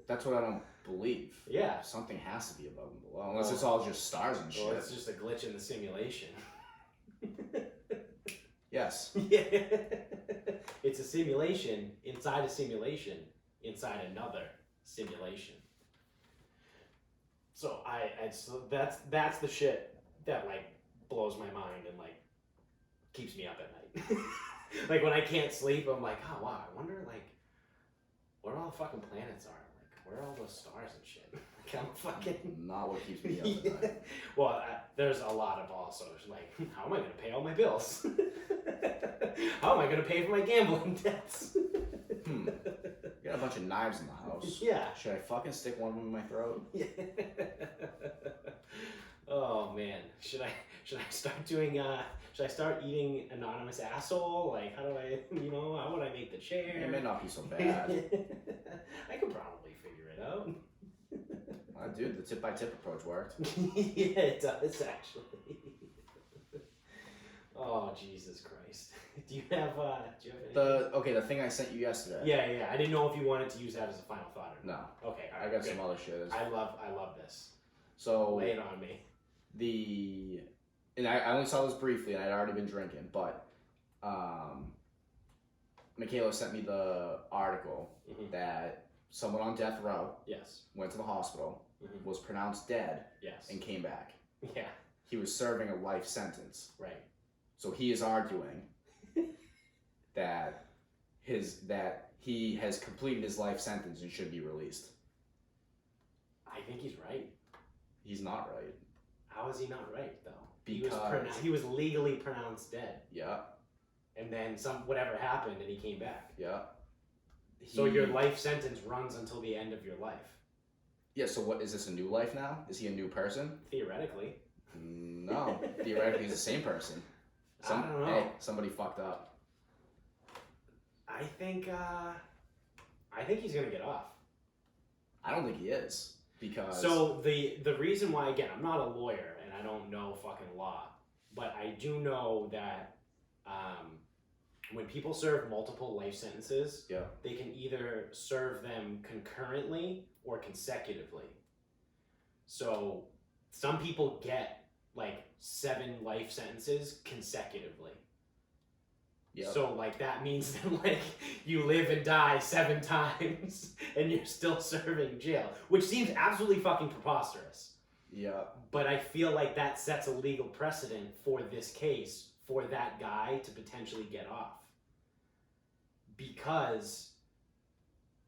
That's what I don't believe. Yeah. Something has to be above and below, unless it's all just stars and shit. Well, it's just a glitch in the simulation. Yes. Yeah. It's a simulation inside a simulation inside another simulation. So so that's the shit that like blows my mind and like keeps me up at night. Like when I can't sleep, I'm like, oh wow, I wonder like where all the fucking planets are. Like where are all those stars and shit? Like I'm fucking Not what keeps me up at night. Well, there's a lot of also like, how am I gonna pay all my bills? How am I gonna pay for my gambling debts? You got a bunch of knives in the house. Yeah. Should I fucking stick one of them in my throat? Yeah. Oh man, should I start doing should I start eating anonymous asshole? Like how do I how would I make the chair? It may not be so bad. I could probably figure it out. Dude, the tip-by-tip approach worked. Yeah, it does actually. Oh Jesus Christ! Do you have any? The thing I sent you yesterday. Yeah. I didn't know if you wanted to use that as a final thought or not. No. Okay, all I right, got good. some other shit. I love this. So Lay it on me. And I only saw this briefly, and I'd already been drinking, but Michaela sent me the article that someone on death row went to the hospital, was pronounced dead, and came back. Yeah. He was serving a life sentence. Right. So he is arguing that he has completed his life sentence and should be released. I think he's right. He's not right. How is he not right though? Because he was legally pronounced dead. Yeah. And then whatever happened and he came back. Yeah. So your life sentence runs until the end of your life. Yeah, so what, is this a new life now? Is he a new person? Theoretically. No. Theoretically he's the same person. I don't know. Hey, somebody fucked up. I think he's gonna get off. I don't think he is. Because so the reason why, again, I'm not a lawyer and I don't know fucking law, but I do know that when people serve multiple life sentences, they can either serve them concurrently or consecutively. So some people get like 7 life sentences consecutively. So like that means that like you live and die 7 times and you're still serving jail, which seems absolutely fucking preposterous. Yeah. But I feel like that sets a legal precedent for this case for that guy to potentially get off. Because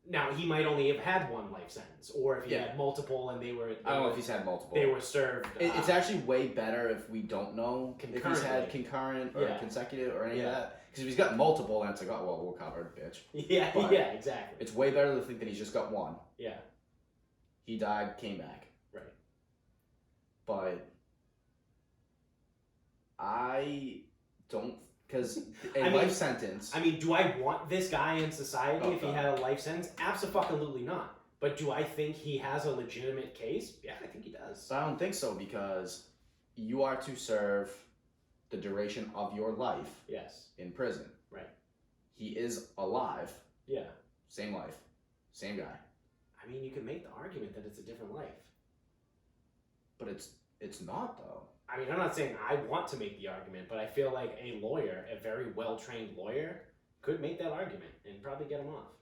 now he might only have had 1 life sentence, or if he had multiple and I don't know if he's had multiple. They were served. It's actually way better if we don't know if he's had concurrent or consecutive or any of that. Because if he's got multiple, then it's like, oh, well, we're covered, bitch. Yeah, exactly. It's way better to think that he's just got 1. Yeah. He died, came back. Right. But I don't, because life sentence. I mean, do I want this guy in society if he had a life sentence? Absolutely not. But do I think he has a legitimate case? Yeah, I think he does. I don't think so, because you are to serve the duration of your life in prison. Right. He is alive. Yeah. Same life. Same guy. I mean, you can make the argument that it's a different life. But it's not, though. I mean, I'm not saying I want to make the argument, but I feel like a lawyer, a very well-trained lawyer, could make that argument and probably get him off.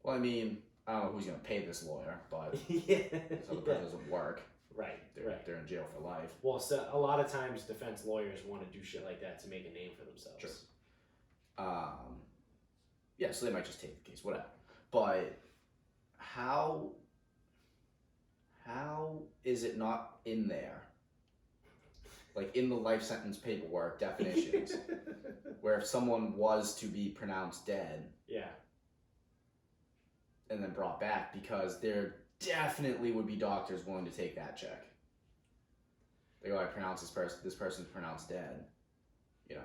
Well, I mean, I don't know who's going to pay this lawyer, but this other person doesn't work. Right. They're in jail for life. Well, so a lot of times defense lawyers want to do shit like that to make a name for themselves. Sure. Yeah, so they might just take the case, whatever. But how is it not in there? Like in the life sentence paperwork definitions, where if someone was to be pronounced dead, and then brought back, because there definitely would be doctors willing to take that check. They go, I pronounce this person's pronounced dead. You know,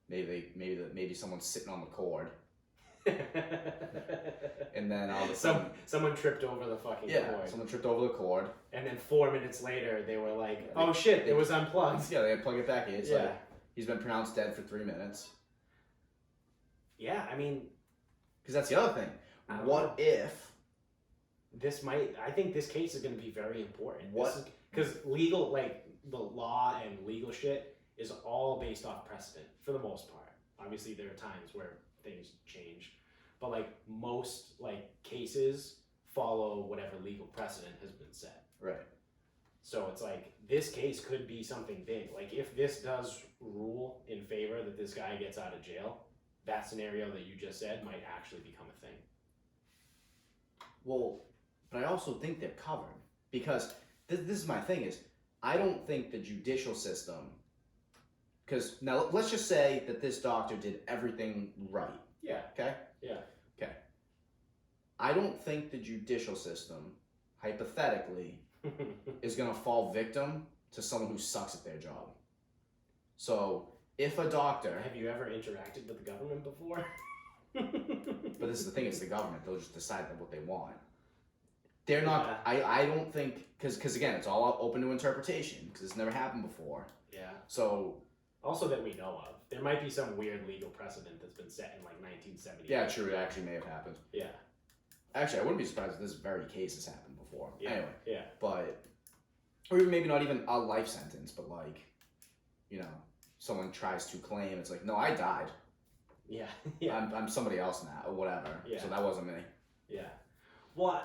maybe someone's sitting on the cord. And then all of a sudden, someone tripped over the fucking cord. someone tripped over the cord. And then 4 minutes later, they were like, "Oh shit, it was unplugged." Yeah, they had to plug it back in. It's yeah. like he's been pronounced dead for 3 minutes. Yeah, I mean, because that's the other thing. What if I think this case is going to be very important. What? Because legal, like the law and legal shit, is all based off precedent for the most part. Obviously, there are times where things change, but like most like cases follow whatever legal precedent has been set. Right. So it's like this case could be something big. Like if this does rule in favor that this guy gets out of jail, that scenario that you just said might actually become a thing. Well, but I also think they're covered because this is my thing is I don't think the judicial system, because now let's just say that this doctor did everything right. Yeah. Okay? Yeah. Okay. I don't think the judicial system, hypothetically, is going to fall victim to someone who sucks at their job. So if a doctor... Have you ever interacted with the government before? But this is the thing, it's the government. They'll just decide what they want. They're not... Yeah. I don't think... Because again, it's all open to interpretation because it's never happened before. Yeah. So... Also that we know of. There might be some weird legal precedent that's been set in like 1970. Yeah, true. It actually may have happened. Yeah. Actually, I wouldn't be surprised if this very case has happened before. Yeah. Anyway. Yeah. But... Or maybe not even a life sentence, but like... You know, someone tries to claim, it's like, no, I died. Yeah. Yeah. I'm somebody else now, or whatever. Yeah. So that wasn't me. Yeah. Well,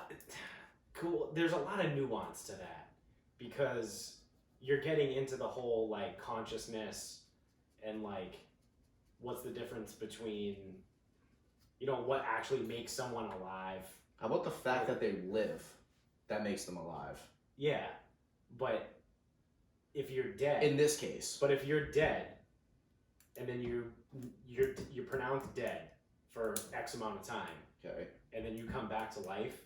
cool. There's a lot of nuance to that because you're getting into the whole like consciousness and like what's the difference between, you know, what actually makes someone alive. How about the fact that they live? That makes them alive. Yeah, but if you're dead. In this case. But if you're dead, and then you're pronounced dead for X amount of time. Okay. And then you come back to life.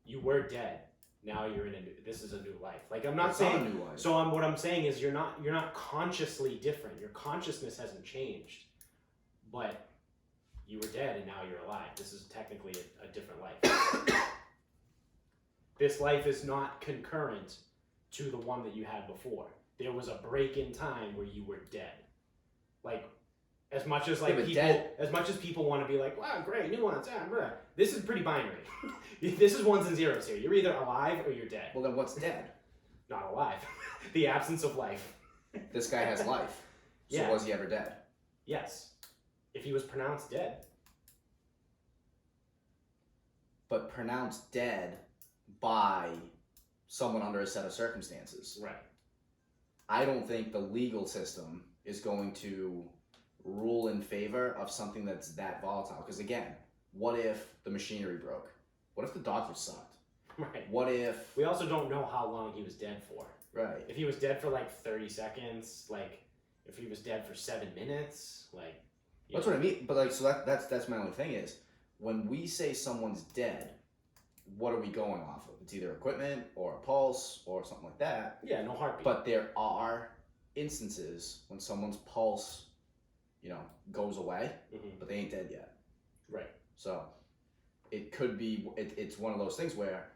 You were dead. Now you're in this is a new life. Like I'm not saying. Not a new life. So what I'm saying is you're not consciously different. Your consciousness hasn't changed, but you were dead and now you're alive. This is technically a different life. This life is not concurrent to the one that you had before. There was a break in time where you were dead. Like, as much as like as much as people want to be like, wow, great, nuance, blah. This is pretty binary. This is ones and zeros here. You're either alive or you're dead. Well, then what's dead? Not alive. The absence of life. This guy has life. So yeah. Was he ever dead? Yes. If he was pronounced dead. But pronounced dead by someone under a set of circumstances. Right. I don't think the legal system is going to rule in favor of something that's that volatile. Because again, what if the machinery broke? What if the doctor sucked? Right. What if... We also don't know how long he was dead for. Right. If he was dead for like 30 seconds, like if he was dead for 7 minutes, like... That's what I mean. But like, so that's my only thing is, when we say someone's dead, what are we going off of? It's either equipment or a pulse or something like that. Yeah, no heartbeat. But there are instances when someone's pulse, you know, goes away, but they ain't dead yet. Right. So it could be, it's one of those things where,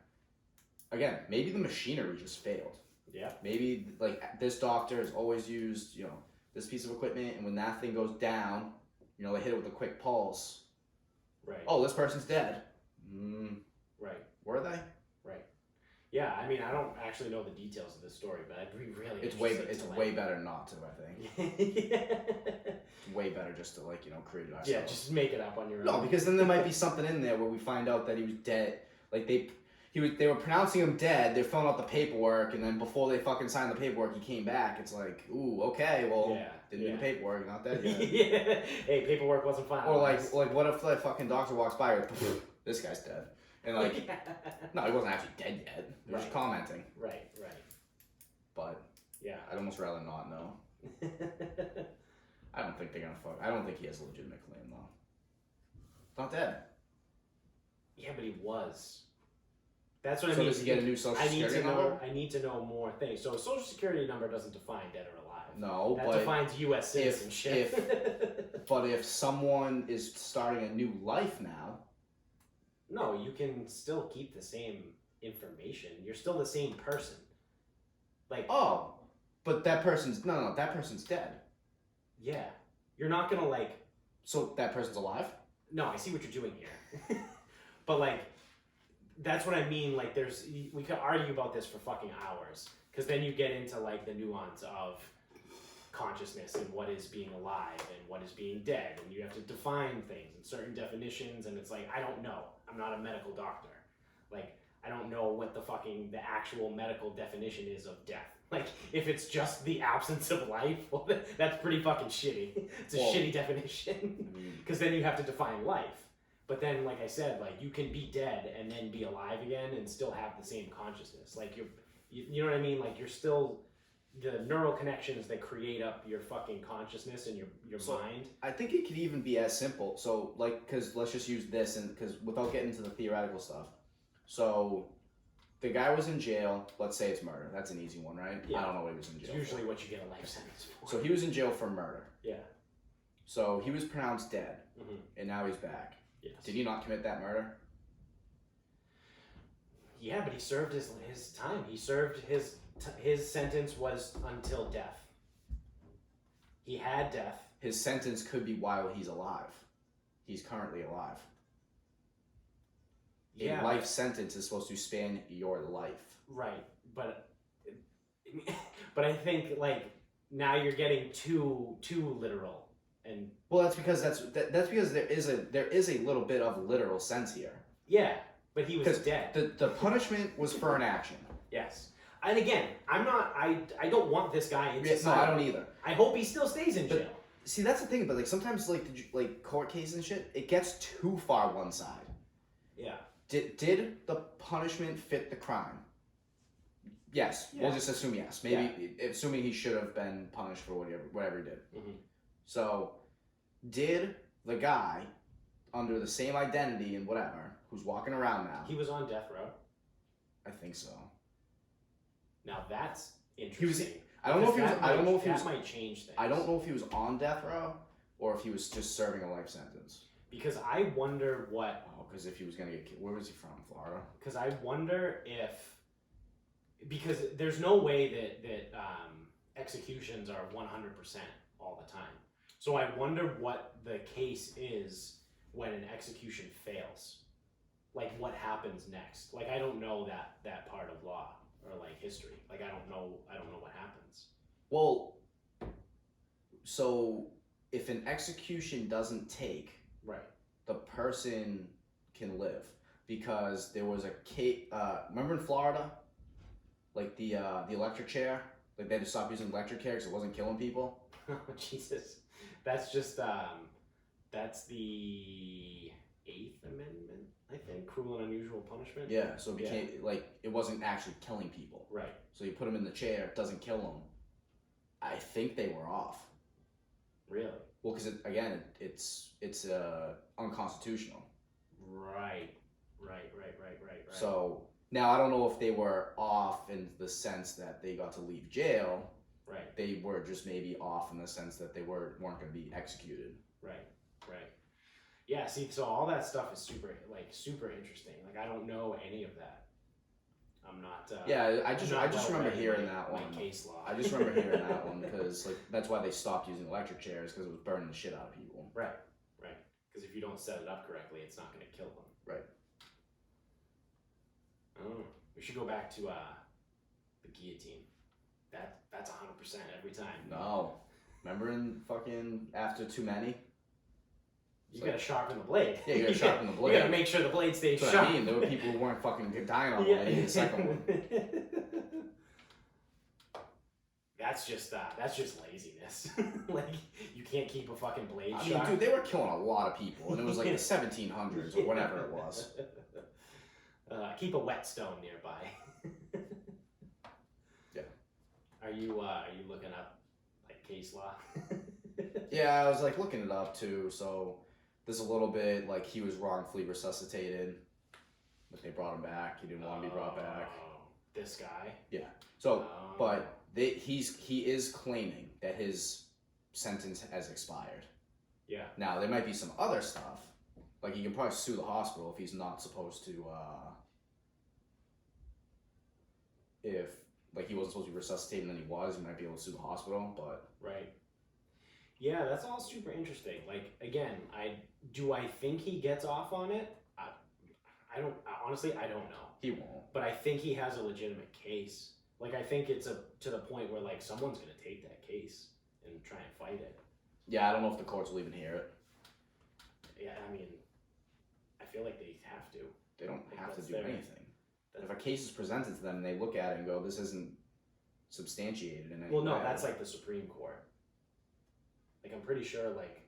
again, maybe the machinery just failed. Yeah. Maybe like this doctor has always used, you know, this piece of equipment, and when that thing goes down, you know, they hit it with a quick pulse. Right. Oh, this person's dead. Right. Were they? Right. Yeah, I mean, I don't actually know the details of this story, but I'd be really It's way better not to, I think. It's way better just to, like, you know, create it ourselves. Yeah, just make it up on your own. No, because then there might be something in there where we find out that he was dead. Like, they were pronouncing him dead, they're filling out the paperwork, and then before they fucking signed the paperwork, he came back. It's like, ooh, okay, well, didn't do the paperwork, not dead yet. Yeah. Hey, paperwork wasn't finalized. Or like, what if the fucking doctor walks by with, this guy's dead? And like, no, he wasn't actually dead yet. They were just commenting. Right. But yeah, I'd almost rather not know. I don't think they're gonna fuck. I don't think he has a legitimate claim though. Not dead. Yeah, but he was. That's what I mean. mean. So does he get a new social security number? I need to know more things. So a social security number doesn't define dead or alive. No, that but defines U.S. citizenship. But if someone is starting a new life now, No, you can still keep the same information. You're still the same person. Like, oh, but that person's no, that person's dead. yeah, you're not gonna like. So that person's alive? No, I see what you're doing here, but like, that's what I mean. Like, we could argue about this for fucking hours, because then you get into like the nuance of consciousness and what is being alive and what is being dead, and you have to define things and certain definitions, and it's like, I don't know. I'm not a medical doctor. Like, I don't know what the actual medical definition is of death. Like, if it's just the absence of life, well, that's pretty fucking shitty. It's a shitty definition, because then you have to define life. But then, like I said, like, you can be dead and then be alive again and still have the same consciousness. Like, you know what I mean? Like, you're still the neural connections that create up your fucking consciousness and your mind. I think it could even be as simple. So, like, because let's just use this, and because without getting into the theoretical stuff. So, the guy was in jail. Let's say it's murder. That's an easy one, right? Yeah. I don't know what he was in jail It's usually for. what you get a life sentence for. So he was in jail for murder. Yeah. So he was pronounced dead, Mm-hmm. and now he's back. Yes. Did he not commit that murder? Yeah, but he served his time. He served his sentence was until death. He had death. His sentence could be while he's alive. He's currently alive. Yeah. A life sentence is supposed to span your life. Right, but I think like now you're getting too literal, and Well, that's because that's because there is a little bit of literal sense here. yeah, but he was dead. The punishment was for an action. Yes, and again, I don't want this guy in society. No, I don't either. I hope he still stays in jail. See, that's the thing. But like sometimes like court cases and shit, it gets too far one side. Yeah. Did the punishment fit the crime? Yes. Yeah. We'll just assume yes. Maybe assuming he should have been punished for whatever he did. Mm-hmm. So, did the guy under the same identity and whatever, who's walking around now? He was on death row. I think so. Now that's interesting. I don't know if he was. I don't know if he was. That might change things. I don't know if he was on death row or if he was just serving a life sentence. Because I wonder what. Oh, because if he was gonna get killed, where was he from? Florida. Because I wonder if. Because there's no way that executions are 100% all the time. So I wonder what the case is when an execution fails. Like what happens next? Like I don't know that part of law or like history. Like I don't know what happens. Well, so if an execution doesn't take, right, the person can live because there was a case. Remember in Florida, like the electric chair, like they had to stop using electric chair because it wasn't killing people. Oh Jesus, that's just that's the 8th Amendment, I think, cruel and unusual punishment. Yeah, so it became like it wasn't actually killing people. Right. So you put them in the chair, it doesn't kill them. I think they were off. Really? Well, because it's unconstitutional. Right. So now I don't know if they were off in the sense that they got to leave jail. Right. They were just maybe off in the sense that they weren't going to be executed. Right. Yeah. See, so all that stuff is super interesting. Like I don't know any of that. I'm not. I just remember hearing that one. Case law. I just remember hearing that one because like that's why they stopped using electric chairs because it was burning the shit out of people. Right. Because if you don't set it up correctly, it's not going to kill them. Right. Oh, we should go back to the guillotine. That's 100% every time. No, remember in fucking After Too Many. You gotta sharpen the blade. Yeah, you gotta sharpen the blade. You gotta make sure the blade stays That's sharp. what I mean. There were people who weren't fucking dying on the way in the second one. That's just laziness. Like you can't keep a fucking blade I sharp. mean, dude, they were killing a lot of people, and it was like the 1700s or whatever it was. Keep a whetstone nearby. Yeah. Are you looking up like case law? Yeah, I was like looking it up too. So there's a little bit like he was wrongfully resuscitated, but they brought him back. He didn't want to be brought back. This guy. Yeah. So, but he is claiming that his sentence has expired. Yeah. Now there might be some other stuff, like he can probably sue the hospital if he's not supposed to. If like he wasn't supposed to be resuscitated and then he was, he might be able to sue the hospital. But right. Yeah, that's all super interesting. Like again, I think he gets off on it. I don't honestly. I don't know. He won't. But I think he has a legitimate case. Like I think it's to the point where like someone's gonna take that case and try and fight it. Yeah, I don't know if the courts will even hear it. Yeah, I mean, I feel like they have to. They don't Like, have to that's do their- anything. If a case is presented to them and they look at it and go, "This isn't substantiated in any Well, no, way," that's like the Supreme Court. Like I'm pretty sure like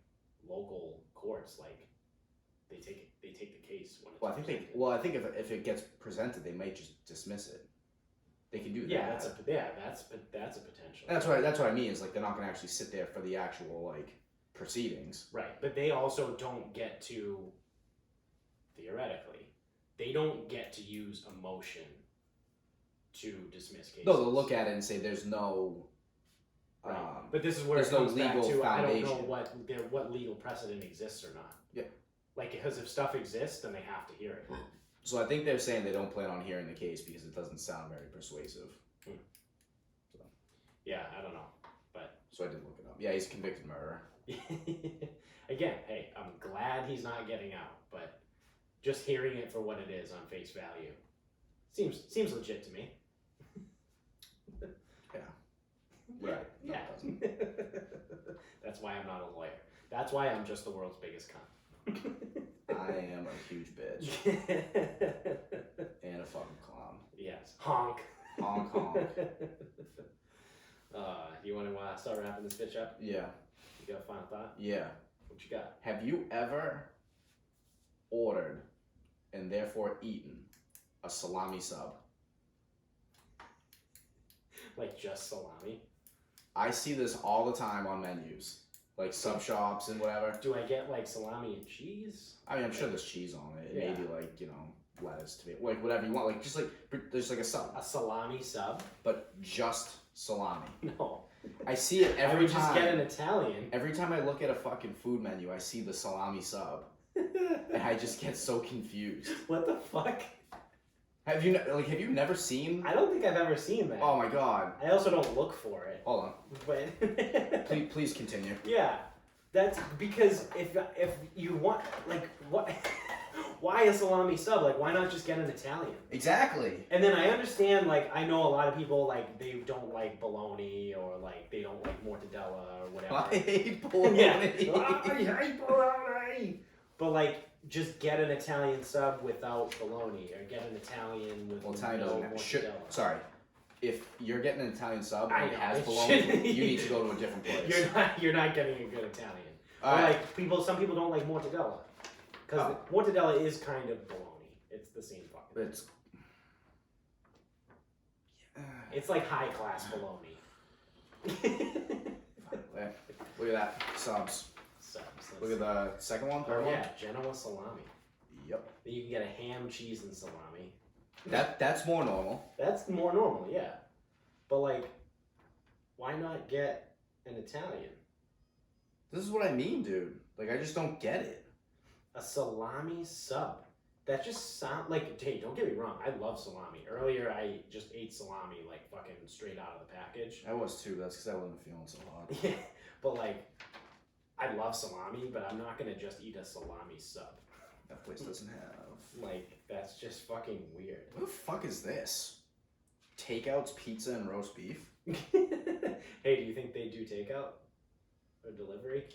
local courts like they take the case when it's Well, I think presented. I think if it gets presented, they might just dismiss it. They can do that. Yeah, that's a potential. That's what I mean. Is like they're not going to actually sit there for the actual like proceedings. Right, but they also don't get to theoretically, they don't get to use emotion to dismiss cases. No, they'll look at it and say there's no. Right. But this is where there's it comes no back legal to foundation. I don't know what legal precedent exists or not. Yeah. Like because if stuff exists, then they have to hear it. So I think they're saying they don't plan on hearing the case because it doesn't sound very persuasive. So. Yeah, I don't know, but So I did look it up. Yeah, he's a convicted murderer. again, hey, I'm glad he's not getting out, but just hearing it for what it is on face value seems legit to me. Right. No, Yeah. it doesn't. That's why I'm not a lawyer. That's why I'm just the world's biggest cunt. I am a huge bitch and a fucking clown. Yes. Honk. Honk honk. You want to start wrapping this bitch up? Yeah. You got a final thought? Yeah. What you got? Have you ever ordered and therefore eaten a salami sub? Like just salami? I see this all the time on menus, like sub shops and whatever. Do I get like salami and cheese? I mean, I'm sure there's cheese on it. Yeah. Maybe like, lettuce, tomato, like whatever you want. Like just like there's like a sub, A salami sub? but just salami. No. I see it I every would time. just get an Italian. Every time I look at a fucking food menu, I see the salami sub, and I just get so confused. What the fuck? Have you never seen? I don't think I've ever seen that. Oh my god! I also don't look for it. Hold on. But Please continue. yeah, that's because if you want like what, why a salami sub? Like why not just get an Italian? Exactly. And then I understand like I know a lot of people like they don't like bologna or like they don't like mortadella or whatever. I hate bologna. Yeah. I hate bologna. But like just get an Italian sub without bologna or get an Italian with Well, Italian no doesn't have, mortadella. sorry. If you're getting an Italian sub I and it know, has it bologna, shouldn't- you need to go to a different place. You're not getting a good Italian. Or Alright. like some people don't like mortadella because mortadella is kind of bologna. It's the same fucking. It's. It's like high class bologna. Look at that. Subs. Subs. Look at the second one, third Oh one. yeah, Genoa salami. Yep. Then you can get a ham, cheese, and salami. That's more normal. That's more normal, yeah. But like, why not get an Italian? This is what I mean, dude. Like I just don't get it. A salami sub. That just sound like, hey, don't get me wrong, I love salami. Earlier I just ate salami like fucking straight out of the package. I was too. That's because I wasn't feeling so hot. Yeah, but like, I love salami, but I'm not gonna just eat a salami sub. That place doesn't have. Like, that's just fucking weird. What the fuck is this? Takeouts, pizza, and roast beef? Hey, do you think they do takeout or delivery?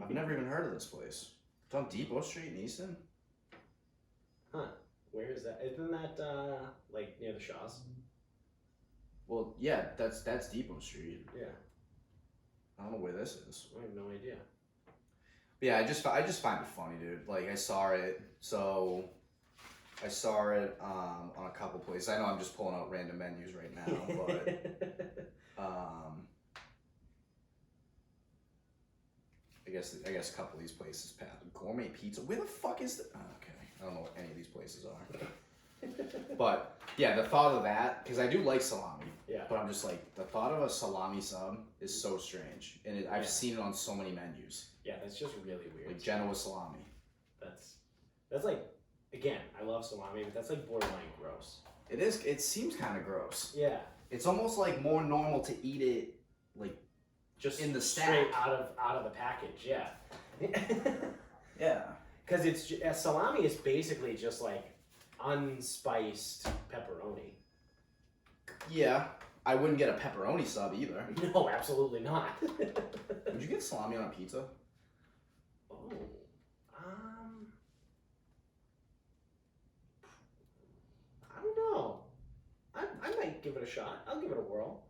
I've never even heard of this place. It's on Depot Street in Easton? Huh? Where is that? Isn't that like near the Shaws? Well, yeah, that's Depot Street. Yeah, I don't know where this is. I have no idea. But yeah, I just find it funny, dude. Like I saw it on a couple places. I know I'm just pulling out random menus right now, but I guess a couple of these places pass. Gourmet pizza. Where the fuck is the? Oh, okay, I don't know what any of these places are. But yeah, the thought of that, because I do like salami. Yeah. But I'm just like, the thought of a salami sub is so strange, and I've Yeah. seen it on so many menus. Yeah, that's just really weird. Like Genoa salami. That's like, again, I love salami, but that's like borderline gross. It is. It seems kind of gross. Yeah. It's almost like more normal to eat it like Just in the straight stack. out of the package. Yeah. Yeah. Because salami is basically just like unspiced pepperoni. Yeah. I wouldn't get a pepperoni sub either. No, absolutely not. Would you get salami on a pizza? Oh, I don't know. I might give it a shot. I'll give it a whirl.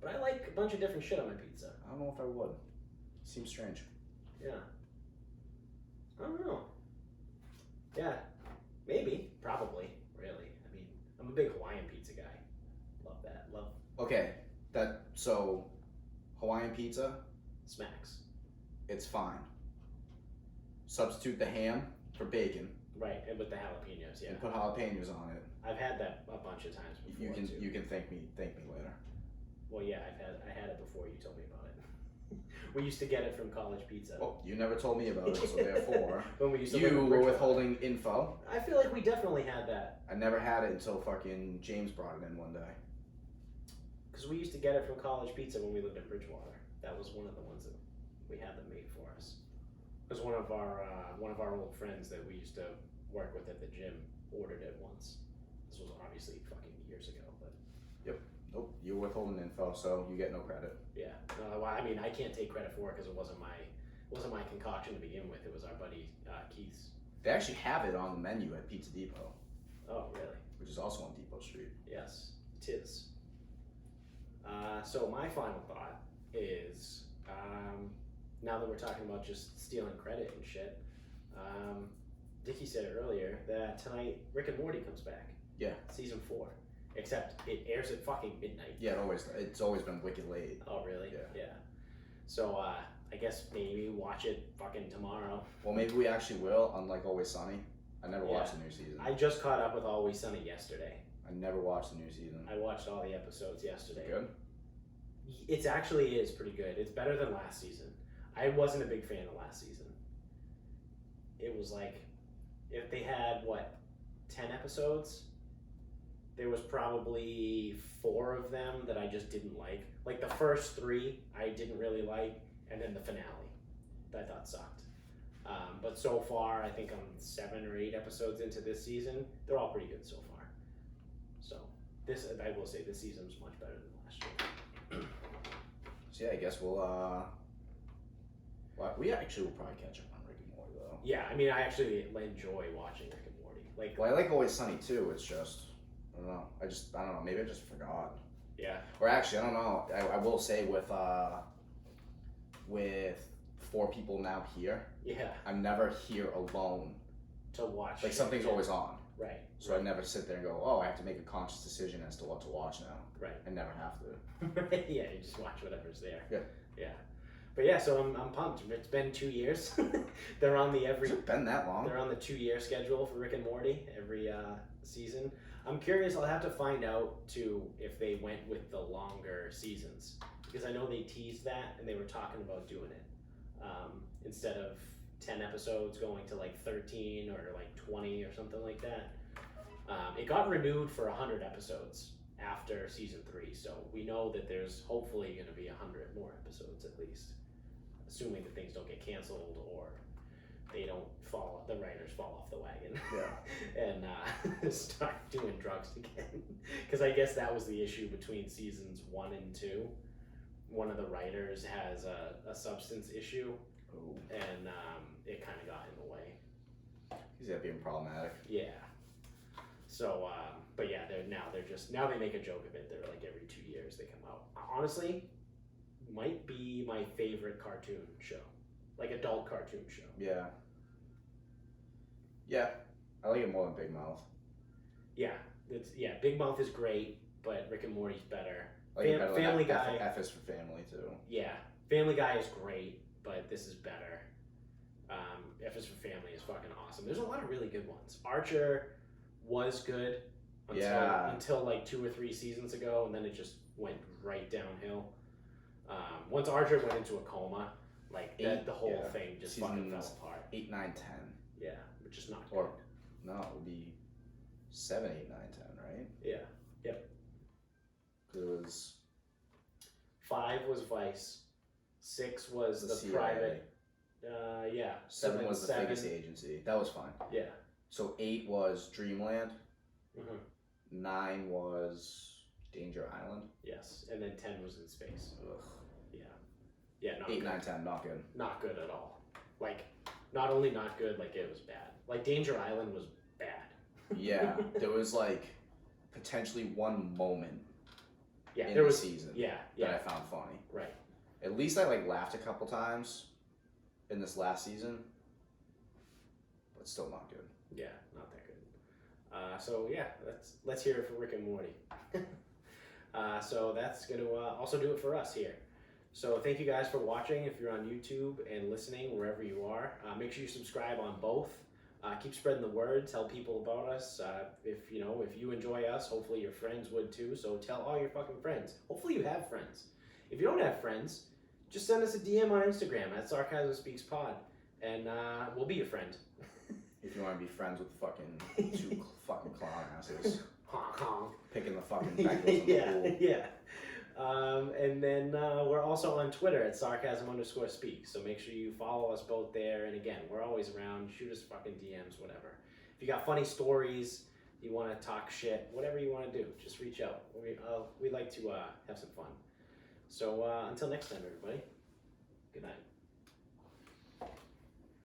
But I like a bunch of different shit on my pizza. I don't know if I would. Seems strange. Yeah. I don't know. Yeah, maybe, probably, really. I mean, I'm a big Hawaiian pizza guy. Love that. Love Okay, so Hawaiian pizza, smacks. it's fine. Substitute the ham for bacon. Right, and with the jalapenos, yeah. And put jalapenos on it. I've had that a bunch of times before. You can thank me later. Well, yeah, I had it before you told me about it. We used to get it from College Pizza. Well, you never told me about it, so therefore when we used to you were withholding info. I feel like we definitely had that. I never had it until fucking James brought it in one day. Because we used to get it from College Pizza when we lived in Bridgewater. That was one of the ones that we had them made for us. It was one of our old friends that we used to work with at the gym ordered it once. This was obviously fucking years ago, but. Yep. Nope. You're withholding info, so you get no credit. Yeah. No, I mean, I can't take credit for it because it wasn't my concoction to begin with. It was our buddy Keith's. They actually have it on the menu at Pizza Depot. Oh, really? Which is also on Depot Street. Yes, it is. So my final thought is, now that we're talking about just stealing credit and shit, Dickie said it earlier that tonight Rick and Morty comes back. Yeah. Season 4. Except it airs at fucking midnight. Yeah, it's always been wicked late. Oh, really? Yeah. So, I guess maybe watch it fucking tomorrow. Well, maybe we actually will, unlike Always Sunny. I never watched the new season. I just caught up with Always Sunny yesterday. I never watched the new season. I watched all the episodes yesterday. Good? It actually is pretty good. It's better than last season. I wasn't a big fan of last season. It was like, if they had, 10 episodes? There was probably 4 of them that I just didn't like. Like the first 3 I didn't really like, and then the finale that I thought sucked. But so far, I think I'm 7 or 8 episodes into this season. They're all pretty good so far. So I will say this season was much better than last year. So yeah, I guess we actually will probably catch up on Rick and Morty though. Yeah, I mean, I actually enjoy watching Rick and Morty. Well, I like Always Sunny too. It's just I don't know. I don't know. Maybe I just forgot. Yeah. Or actually, I don't know. I will say with 4 people now here. Yeah. I'm never here alone. To watch. Like something's always on. Right. So I never sit there and go, oh, I have to make a conscious decision as to what to watch now. Right. I never have to. Yeah, you just watch whatever's there. Yeah. Yeah. But yeah, so I'm pumped. It's been 2 years. They're on the Has it been that long? They're on the 2-year schedule for Rick and Morty every season. I'm curious. I'll have to find out too if they went with the longer seasons because I know they teased that and they were talking about doing it instead of 10 episodes going to like 13 or like 20 or something like that. It got renewed for 100 episodes after season 3, so we know that there's hopefully going to be 100 more episodes at least, assuming that things don't get canceled or the writers fall off the wagon. Yeah. And start doing drugs again. Because I guess that was the issue between seasons 1 and 2. One of the writers has a substance issue, and it kind of got in the way. Is that being problematic? Yeah. So, but yeah, now they make a joke of it. They're like every 2 years they come out. Honestly, might be my favorite cartoon show, like adult cartoon show. Yeah. Yeah, I like it more than Big Mouth. Yeah, Big Mouth is great, but Rick and Morty's better. I like it better Family than Guy. F is for Family too. Yeah, Family Guy is great, but this is better. F is for Family is fucking awesome. There's a lot of really good ones. Archer was good until like 2 or 3 seasons ago, and then it just went right downhill. Once Archer went into a coma, Like Eight, the whole yeah. thing just fucking fell Seasons apart. 8, 9, 10. Yeah, which is not good. Or no, it would be 7, 8, 9, 10, right? Yeah. Yep. Because it was 5 was Vice. 6 was the CIA. private. Yeah. 7 was the seven. biggest agency. That was fine. Yeah. So 8 was Dreamland. Mm-hmm. 9 was Danger Island. Yes, and then 10 was in space. Ugh. Yeah. Yeah, not 8, good. 9, 10, not good. Not good at all. Like, not only not good, like it was bad. Like Danger Island was bad. Yeah, there was like potentially one moment Yeah, in there the was season Yeah, that yeah, I found funny. right. At least I like laughed a couple times in this last season, but still not good. Yeah, not that good. So yeah, let's hear it for Rick and Morty. So that's gonna also do it for us here. So thank you guys for watching. If you're on YouTube and listening wherever you are, make sure you subscribe on both. Keep spreading the word. Tell people about us. If you enjoy us, hopefully your friends would too. So tell all your fucking friends. Hopefully you have friends. If you don't have friends, just send us a DM on Instagram at Sarcasm Speaks Pod, and we'll be your friend. If you want to be friends with fucking two fucking clown asses Honk honk. picking the fucking Bengals in the Yeah, pool. yeah. And then we're also on Twitter at sarcasm_speak. So make sure you follow us both there. And again, we're always around. Shoot us fucking DMs, whatever. If you got funny stories, you want to talk shit, whatever you want to do, just reach out. We like to have some fun. So until next time, everybody. Good night.